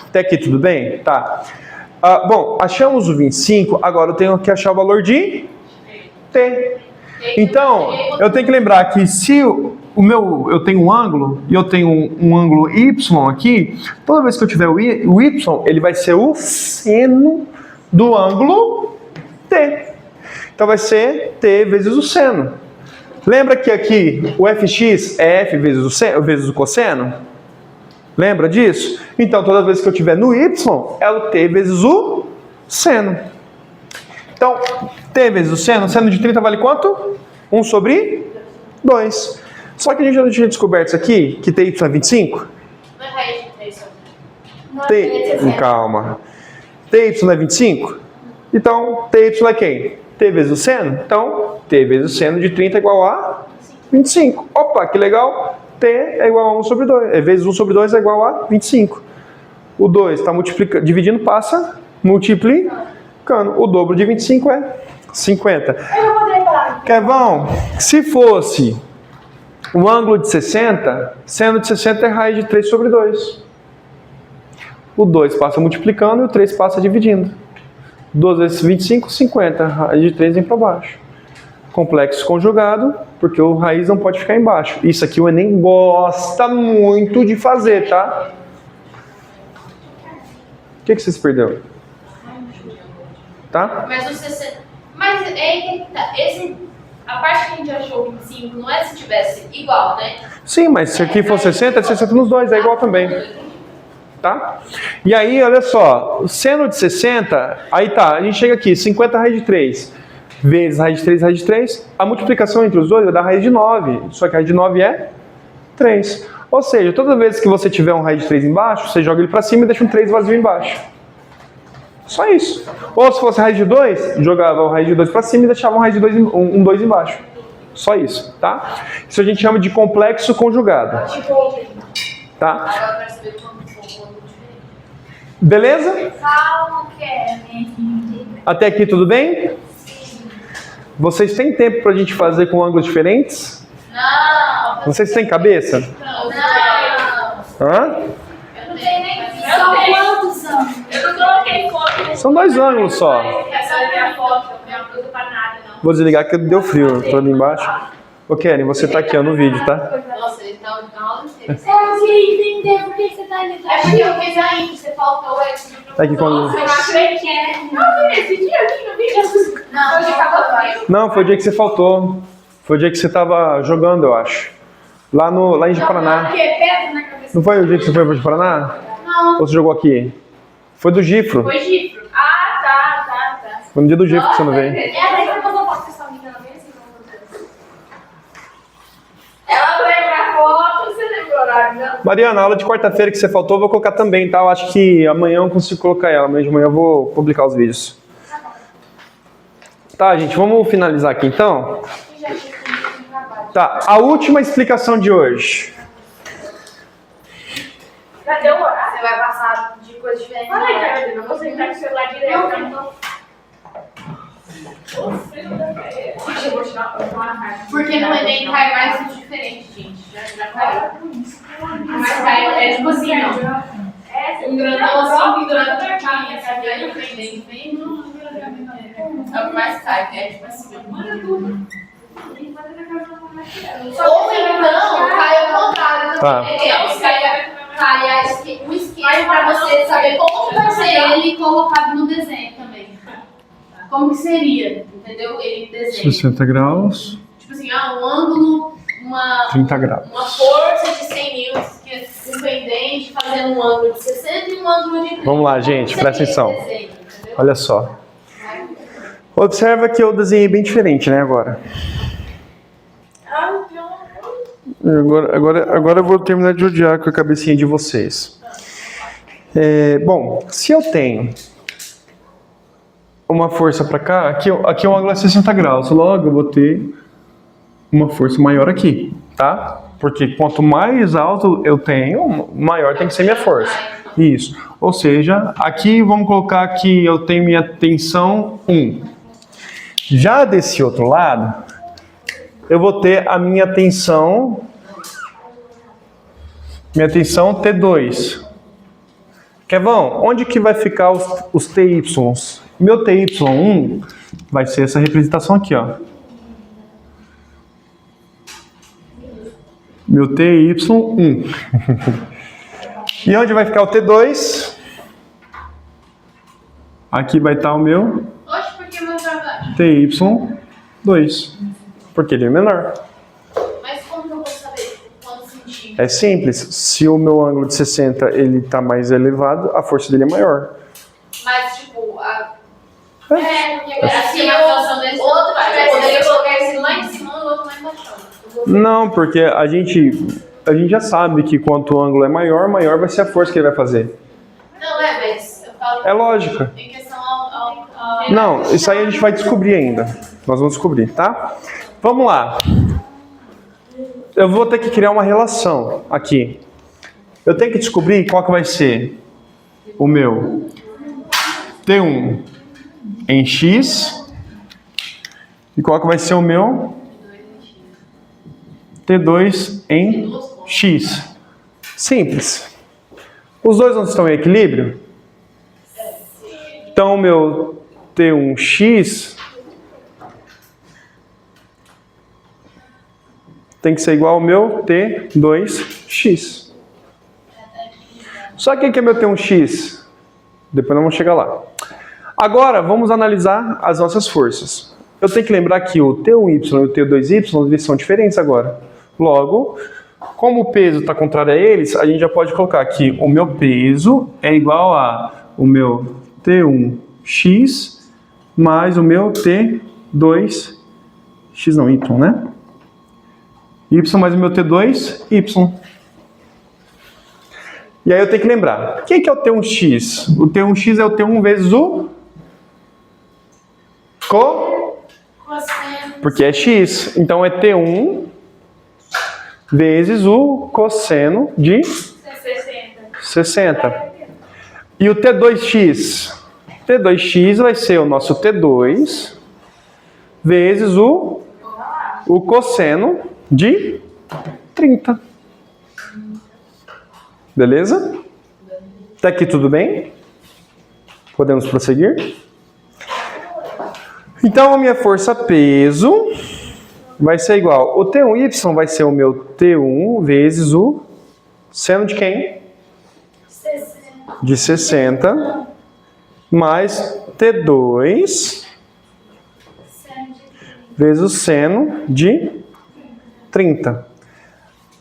Até aqui, tudo bem? Tá. Bom, achamos o 25, agora eu tenho que achar o valor de T. Então, eu tenho que lembrar que se eu tenho um ângulo e eu tenho um ângulo Y aqui, toda vez que eu tiver o Y, ele vai ser o seno do ângulo T. Então vai ser T vezes o seno. Lembra que aqui o fx é f vezes o cosseno? Lembra disso? Então toda vez que eu tiver no Y, é o T vezes o seno. Então, T vezes o seno de 30 vale quanto? 1 sobre 2. Só que a gente já tinha descoberto isso aqui, que TY é 25? Não é raiz de 3, Calma. TY é 25? Então, TY é quem? T vezes o seno? Então, T vezes o seno de 30 é igual a 25. Opa, que legal! T é igual a 1 sobre 2. Vezes 1 sobre 2 é igual a 25. O 2 está multiplicando, dividindo, passa multiplicando. O dobro de 25 é 50. Kevão, se fosse o ângulo de 60, seno de 60 é raiz de 3 sobre 2. O 2 passa multiplicando e o 3 passa dividindo. 12 vezes 25, 50. Raiz de 3 vem para baixo. Complexo conjugado, porque o raiz não pode ficar embaixo. Isso aqui o Enem gosta muito de fazer, tá? O que vocês perderam? Tá? Mas o 60... Mas a parte que a gente achou 25 não é se tivesse igual, né? Sim, mas se aqui for 60, é 60 nos dois, é igual também. Tá? E aí, olha só, o seno de 60, aí tá, a gente chega aqui, 50 raiz de 3, vezes raiz de 3, a multiplicação entre os dois vai dar raiz de 9, só que a raiz de 9 é 3. Ou seja, toda vez que você tiver um raiz de 3 embaixo, você joga ele para cima e deixa um 3 vazio embaixo. Só isso. Ou se fosse raiz de 2, jogava o raiz de 2 para cima e deixava um raiz de 2, um 2 embaixo. Só isso, tá? Isso a gente chama de complexo conjugado. Tá? Agora eu quero saber como diferente. Beleza? Calma, Kevin. Até aqui tudo bem? Vocês têm tempo pra gente fazer com ângulos diferentes? Não. Vocês têm cabeça? Não. Hã? Eu não tenho nem São quantos anos? Eu não coloquei foto. São 2 ângulos só. Essa é a minha foto, não é uma coisa pra nada, não. Vou desligar que deu frio. Tô ali embaixo. Ô Keren, você tá aqui ó, no vídeo, tá? Nossa, ele tá na aula inteira. Eu queria entender por que você tá ali. É porque eu fiz ainda, você faltou esse de Tá aqui quando... Nossa, eu achei que é. Eu vi esse dia aqui, não vi? Não, Hoje acabou frio. Não, foi o dia que você faltou. Foi o dia que você tava jogando, eu acho. Lá em Japaraná. Porque pedra na cabeça. Não foi o dia que você foi pra Japaraná? Não. Ou você jogou aqui? Foi do Gifro. Foi gifro. Ah, tá. Foi no dia do Gifro que você não veio. Ela não botou foto, pessoal, me engana bem assim, Ela lembra a foto, você lembra o horário, não? Mariana, a aula de quarta-feira que você faltou, eu vou colocar também, tá? Eu acho que amanhã eu consigo colocar ela. Amanhã de manhã eu vou publicar os vídeos. Tá, gente, vamos finalizar aqui então? Tá, a última explicação de hoje. Cadê o horário? Você vai passar de coisa diferente. Fala aí, Carolina, eu vou sentar com o celular direto. Então. Eu vou tirar uma raiva. Porque no Enem cai mais tudo diferente, gente. Já caiu. Mas cai, é tipo assim, ó. Um grandão assim, pendurado pra cá, e essa grande independente, bem no é o que mais cai, é tipo assim, manda tudo. Ou então, cai ao contrário Tá. também. Cai o esquema pra você saber como vai ser ele colocado no desenho também. Como que seria, entendeu? Ele em desenho. 60 graus, Tipo assim, um ângulo, 30 graus. uma força de 100 newtons, que é um pendente fazendo um ângulo de 60 e um ângulo de 30. Vamos lá, gente, Como presta seria atenção. esse desenho, entendeu? Olha só. Observa que eu desenhei bem diferente, né, agora. Agora eu vou terminar de odiar com a cabecinha de vocês. Bom, se eu tenho uma força para cá, aqui o ângulo é 60 graus, logo eu vou ter uma força maior aqui, tá? Porque quanto mais alto eu tenho, maior tem que ser minha força. Isso. Ou seja, aqui vamos colocar que eu tenho minha tensão 1. Já desse outro lado, eu vou ter a minha tensão T2. Kevão, onde que vai ficar os TYs? Meu TY1 vai ser essa representação aqui, ó. Meu TY1. E onde vai ficar o T2? Aqui vai estar o meu Oxe, por que mais trabalho? TY2. Porque ele é menor. Mas como que eu vou saber quantos centímetros? É simples. Se o meu ângulo de 60 ele está mais elevado, a força dele é maior. Mas, tipo, Porque assim, a função desse outro, eu poderia colocar esse lá em cima e o outro lá embaixo. Não, porque a gente já sabe que quanto o ângulo é maior, maior vai ser a força que ele vai fazer. Não, mas eu falo É lógica. em questão ao Não, isso aí a gente vai descobrir ainda. Nós vamos descobrir, tá? Vamos lá. Eu vou ter que criar uma relação aqui. Eu tenho que descobrir qual que vai ser o meu T1 em X e qual que vai ser o meu T2 em X. Simples. Os dois não estão em equilíbrio? Então, o meu T1x tem que ser igual ao meu T2x. Só que o que é meu T1x? Depois nós vamos chegar lá. Agora, vamos analisar as nossas forças. Eu tenho que lembrar que o T1y e o T2y eles são diferentes agora. Logo, como o peso está contrário a eles, a gente já pode colocar que o meu peso é igual a o meu T1x mais o meu T2x, não, y, né? Y mais o meu T2y. E aí eu tenho que lembrar, o que é o T1x? O T1x é o T1 vezes o porque é x, então é T1 vezes o cosseno de 60. E o T2x? T2x vai ser o nosso T2 vezes o cosseno de 30. Beleza? Até aqui tudo bem? Podemos prosseguir? Então, a minha força peso vai ser igual. O T1y vai ser o meu T1 vezes o seno de quem? 60. De 60 mais T2 vezes o seno de 30.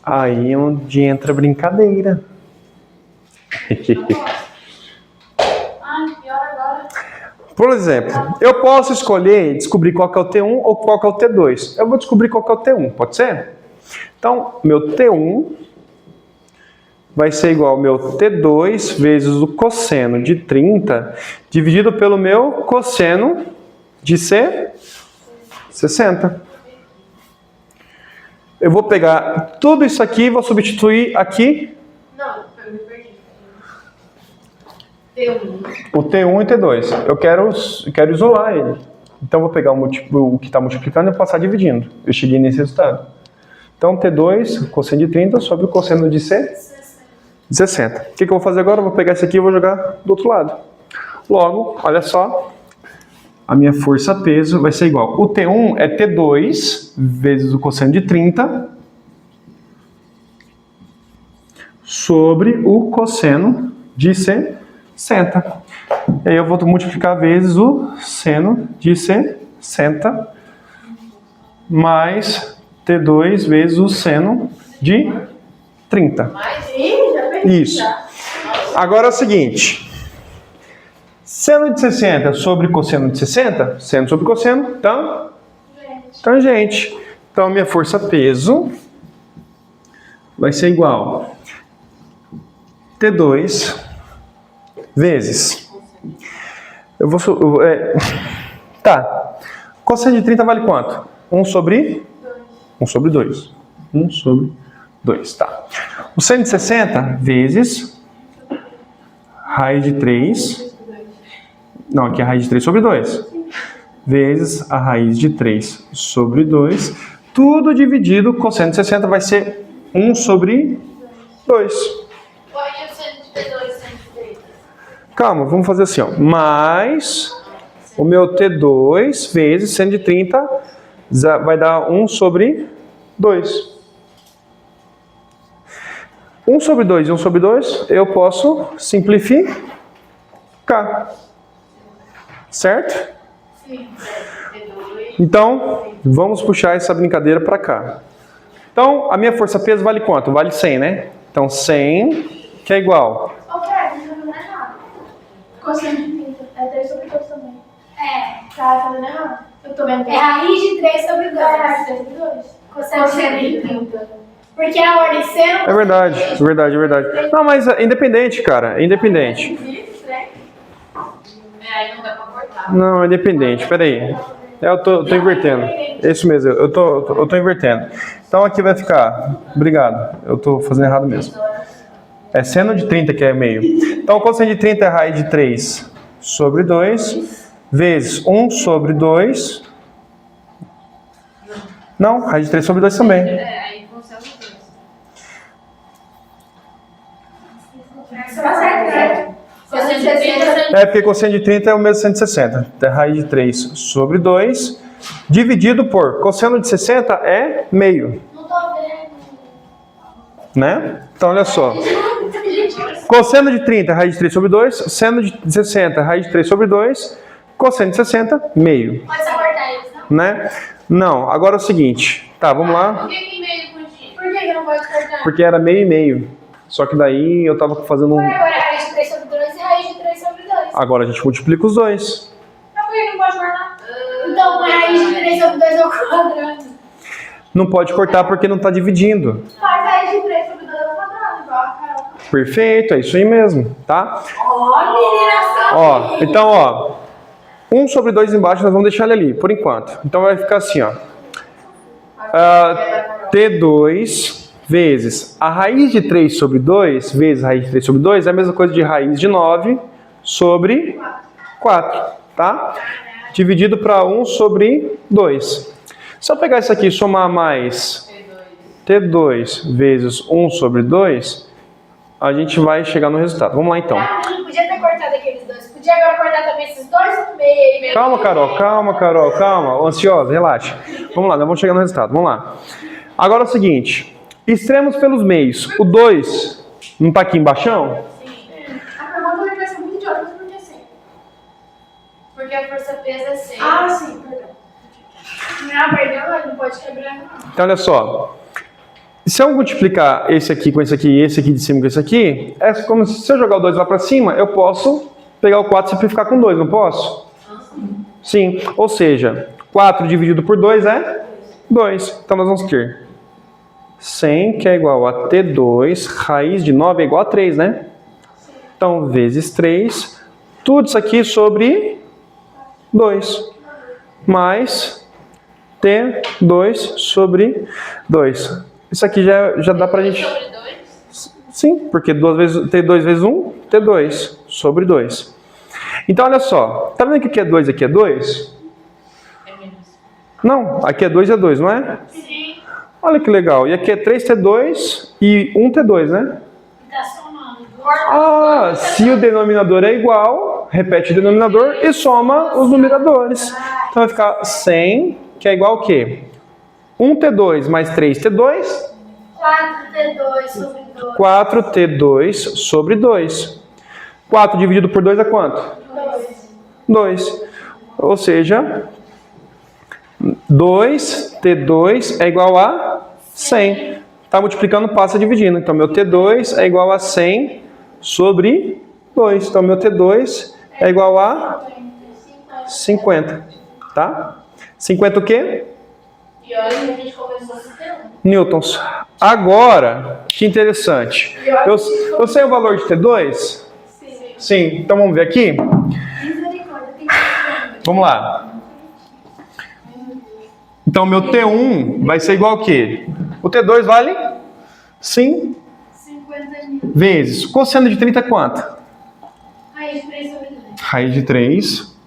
Aí é onde entra a brincadeira. Ai, pior agora. Por exemplo, eu posso escolher descobrir qual que é o T1 ou qual que é o T2. Eu vou descobrir qual que é o T1, pode ser? Então, meu T1 vai ser igual ao meu T2 vezes o cosseno de 30 dividido pelo meu cosseno de 60. Eu vou pegar tudo isso aqui e vou substituir aqui Não, eu me perdi. T1. o T1 e o T2. Eu quero isolar ele. Então, eu vou pegar o que está multiplicando e passar dividindo. Eu cheguei nesse resultado. Então, T2, cosseno de 30 sobre o cosseno de 60. O que eu vou fazer agora? Eu vou pegar esse aqui e vou jogar do outro lado. Logo, olha só. A minha força-peso vai ser igual. O T1 é T2 vezes o cosseno de 30 sobre o cosseno de 60. E aí eu vou multiplicar vezes o seno de 60 mais T2 vezes o seno de 30. Já perdi. Isso. Agora é o seguinte. Seno de 60 sobre cosseno de 60, seno sobre cosseno, tangente. Então, a minha força-peso vai ser igual T2 vezes Tá. Cosseno de 30 vale quanto? 1 sobre? 1 sobre 2. 1 sobre 2, tá. O seno de 60 vezes raiz de 3. Não, aqui é a raiz de 3 sobre 2. Vezes a raiz de 3 sobre 2. Tudo dividido, cosseno de 60 vai ser 1 sobre 2. Pode o seno de T2, seno de 30. Calma, vamos fazer assim, ó. Mais o meu T2 vezes seno de 30 vai dar 1 sobre 2. 1 sobre 2 e 1 sobre 2 eu posso simplificar. Certo? Sim, T2. Então, vamos puxar essa brincadeira para cá. Então, a minha força-peso vale quanto? Vale 100, né? Então, 100, que é igual. Ô, Fred, não tá fazendo errado. Cosseno de 30 é 3 sobre 2 também. Tá fazendo errado. Eu tô vendo. É raiz de 3 sobre 2. É, 3 sobre 2. Cosseno de 30. Porque a ordem seno... É verdade. Não, mas é independente, cara. É independente. Aí não dá pra cortar. Não, é independente. Peraí. Eu tô invertendo. É isso mesmo, eu tô invertendo. Então aqui vai ficar... Obrigado. Eu tô fazendo errado mesmo. É seno de 30 que é meio. Então o cosseno de 30 é raiz de 3 sobre 2 vezes 1 sobre 2. Não, raiz de 3 sobre 2 também. Aí funciona os dois. Isso tá certo, né? Cosseno de 30, É porque cosseno de 30 é o mesmo de 160. Então, raiz de 3 sobre 2 dividido por cosseno de 60 é meio. Não tô vendo. Né? Então olha só. Cosseno de 30 raiz de 3 sobre 2. Seno de 60 raiz de 3 sobre 2. Cosseno de 60, meio. Pode só cortar eles, não? Né? Não, agora é o seguinte. Tá, vamos lá. Por que meio contínuo? Por que não pode cortar? Porque era meio e meio. Só que daí eu tava fazendo um... Agora é raiz de 3 sobre 2 e raiz de 3 sobre 2. Agora a gente multiplica os dois. Mas por que não pode guardar? Então, raiz de 3 sobre 2 ao quadrado. Não pode cortar porque não tá dividindo. Faz raiz de 3 sobre 2 ao quadrado, igual a Carol. Perfeito, é isso aí mesmo, tá? Ó, menina, Ó, então, ó, 1 sobre 2 embaixo nós vamos deixar ele ali, por enquanto. Então vai ficar assim, ó. T2 vezes a raiz de 3 sobre 2 vezes a raiz de 3 sobre 2 é a mesma coisa de raiz de 9 sobre 4, tá? Dividido para 1 sobre 2. Se eu pegar isso aqui e somar mais T2 vezes 1 sobre 2, a gente vai chegar no resultado. Vamos lá então. Podia ter cortado aqueles dois. Podia agora cortar também esses dois no meio. Calma, Carol. Ansiosa, relaxa. Vamos lá, nós vamos chegar no resultado. Vamos lá. Agora é o seguinte. Extremos pelos meios. O 2 não tá aqui embaixo? A pergunta vai ser muito idiota, mas por que assim? Porque a força-peso é 100. Ah, sim, perdão. Não, perdeu, mas não pode quebrar, não. Então, olha só. Se eu multiplicar esse aqui com esse aqui e esse aqui de cima com esse aqui, é como se eu jogar o 2 lá para cima, eu posso pegar o 4 e simplificar com 2, não posso? Sim. Ou seja, 4 dividido por 2 é 2. Então, nós vamos ter 100, que é igual a T2, raiz de 9 é igual a 3, né? Então, vezes 3, tudo isso aqui sobre 2, mais T2 sobre 2. Isso aqui já dá pra gente... Sobre 2? Sim, porque T2 vezes 1, T2 sobre 2. Então, olha só, tá vendo que aqui é 2 e aqui é 2? É menos. Não, aqui é 2 e é 2, não é? Sim. Olha que legal. E aqui é 3T2 e 1T2, né? Tá somando. Ah, se o denominador é igual, repete o denominador e soma os numeradores. Então vai ficar 100, que é igual ao quê? 1T2 mais 3T2, 4T2 sobre 2. 4T2 sobre 2. 4 dividido por 2 é quanto? 2. Ou seja, 2T2 é igual a 100. Está multiplicando, passa dividindo. Então, meu T2 é igual a 100 sobre 2. Então, meu T2 é igual a 50. Tá? 50 o quê? E olha que a gente começou a sistema. Newtons. Agora, que interessante. Eu sei o valor de T2? Sim. Então, vamos ver aqui? Vamos lá. Então, meu T1 vai ser igual a quê? O T2 vale? Sim. 50.000. Vezes. Cosseno de 30 é quanto? Raiz de 3 sobre 2. Raiz de 3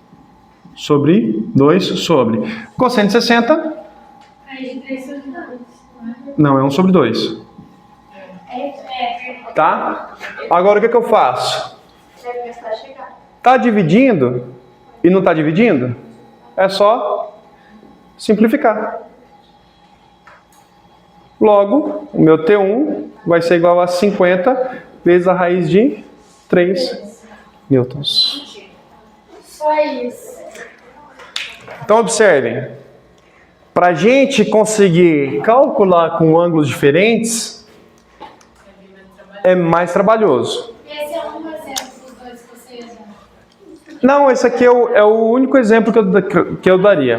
sobre 2 sobre. Cosseno de 60? Raiz de 3 sobre 2. Não, é 1 sobre 2. Tá? Agora o que eu faço? Tá dividindo e não tá dividindo? É só simplificar. Logo, o meu T1 vai ser igual a 50 vezes a raiz de 3 newtons. Só isso. Então, observem. Para a gente conseguir calcular com ângulos diferentes, é mais trabalhoso. Esse é um exemplo dos dois que você ia dar. Não, esse aqui é o único exemplo que eu daria.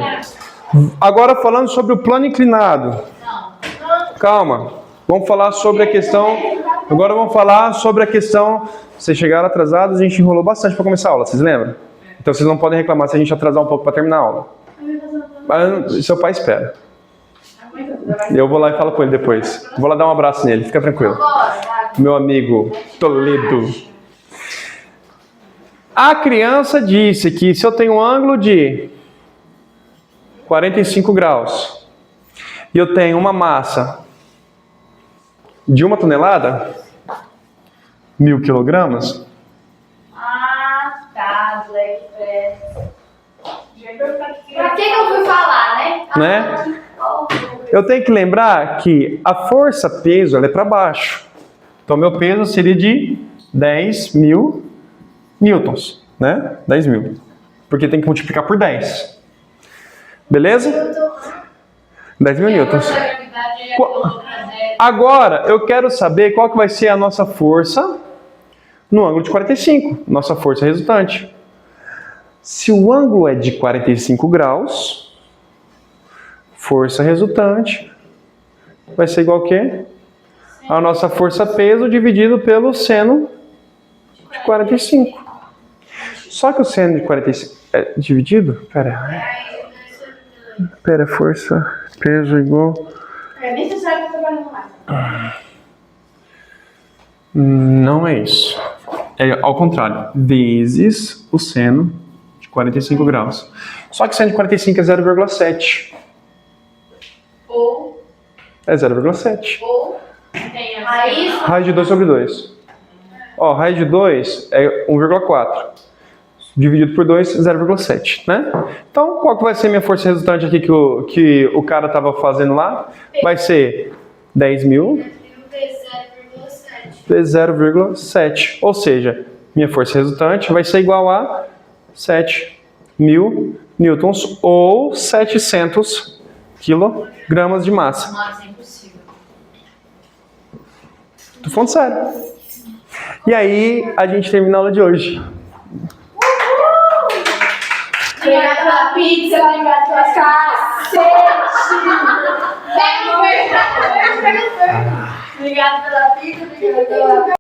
Agora, falando sobre o plano inclinado. Calma. Vamos falar sobre a questão... Agora vamos falar sobre a questão... Vocês chegaram atrasados, a gente enrolou bastante para começar a aula, vocês lembram? Então vocês não podem reclamar se a gente atrasar um pouco para terminar a aula. Mas seu pai espera. Eu vou lá e falo com ele depois. Vou lá dar um abraço nele, fica tranquilo. Meu amigo Toledo. A criança disse que se eu tenho um ângulo de 45 graus e eu tenho uma massa de 1 tonelada, 1000 quilogramas. Ah, tá, Black Press. Pra que eu fui falar, Né? Eu tenho que lembrar que a força-peso ela é para baixo. Então, meu peso seria de 10.000 newtons, né? 10.000. Porque tem que multiplicar por 10. Beleza? 10.000 newtons. Agora, eu quero saber qual que vai ser a nossa força no ângulo de 45. Nossa força resultante. Se o ângulo é de 45 graus, força resultante vai ser igual a quê? A nossa força-peso dividido pelo seno de 45. Só que o seno de 45 é dividido? Pera, força, peso igual... Nem você sabe que eu tô trabalhando lá. Não é isso. É ao contrário. Vezes o seno de 45 graus. Só que o seno de 45 é 0,7. Ou É 0,7. tem a raiz. Raiz de 2 sobre 2. Ó, raiz de 2 é 1,4. Dividido por 2, 0,7, né? Então, qual que vai ser a minha força resultante aqui que o cara estava fazendo lá? Vai ser 10.000 vezes 0,7. Ou seja, minha força resultante vai ser igual a 7.000 newtons ou 700 quilogramas de massa. Nossa, é impossível. Tô falando sério. E aí, a gente termina a aula de hoje. Obrigada pela pizza, obrigada pela cacete. Obrigada pela pizza, obrigada pela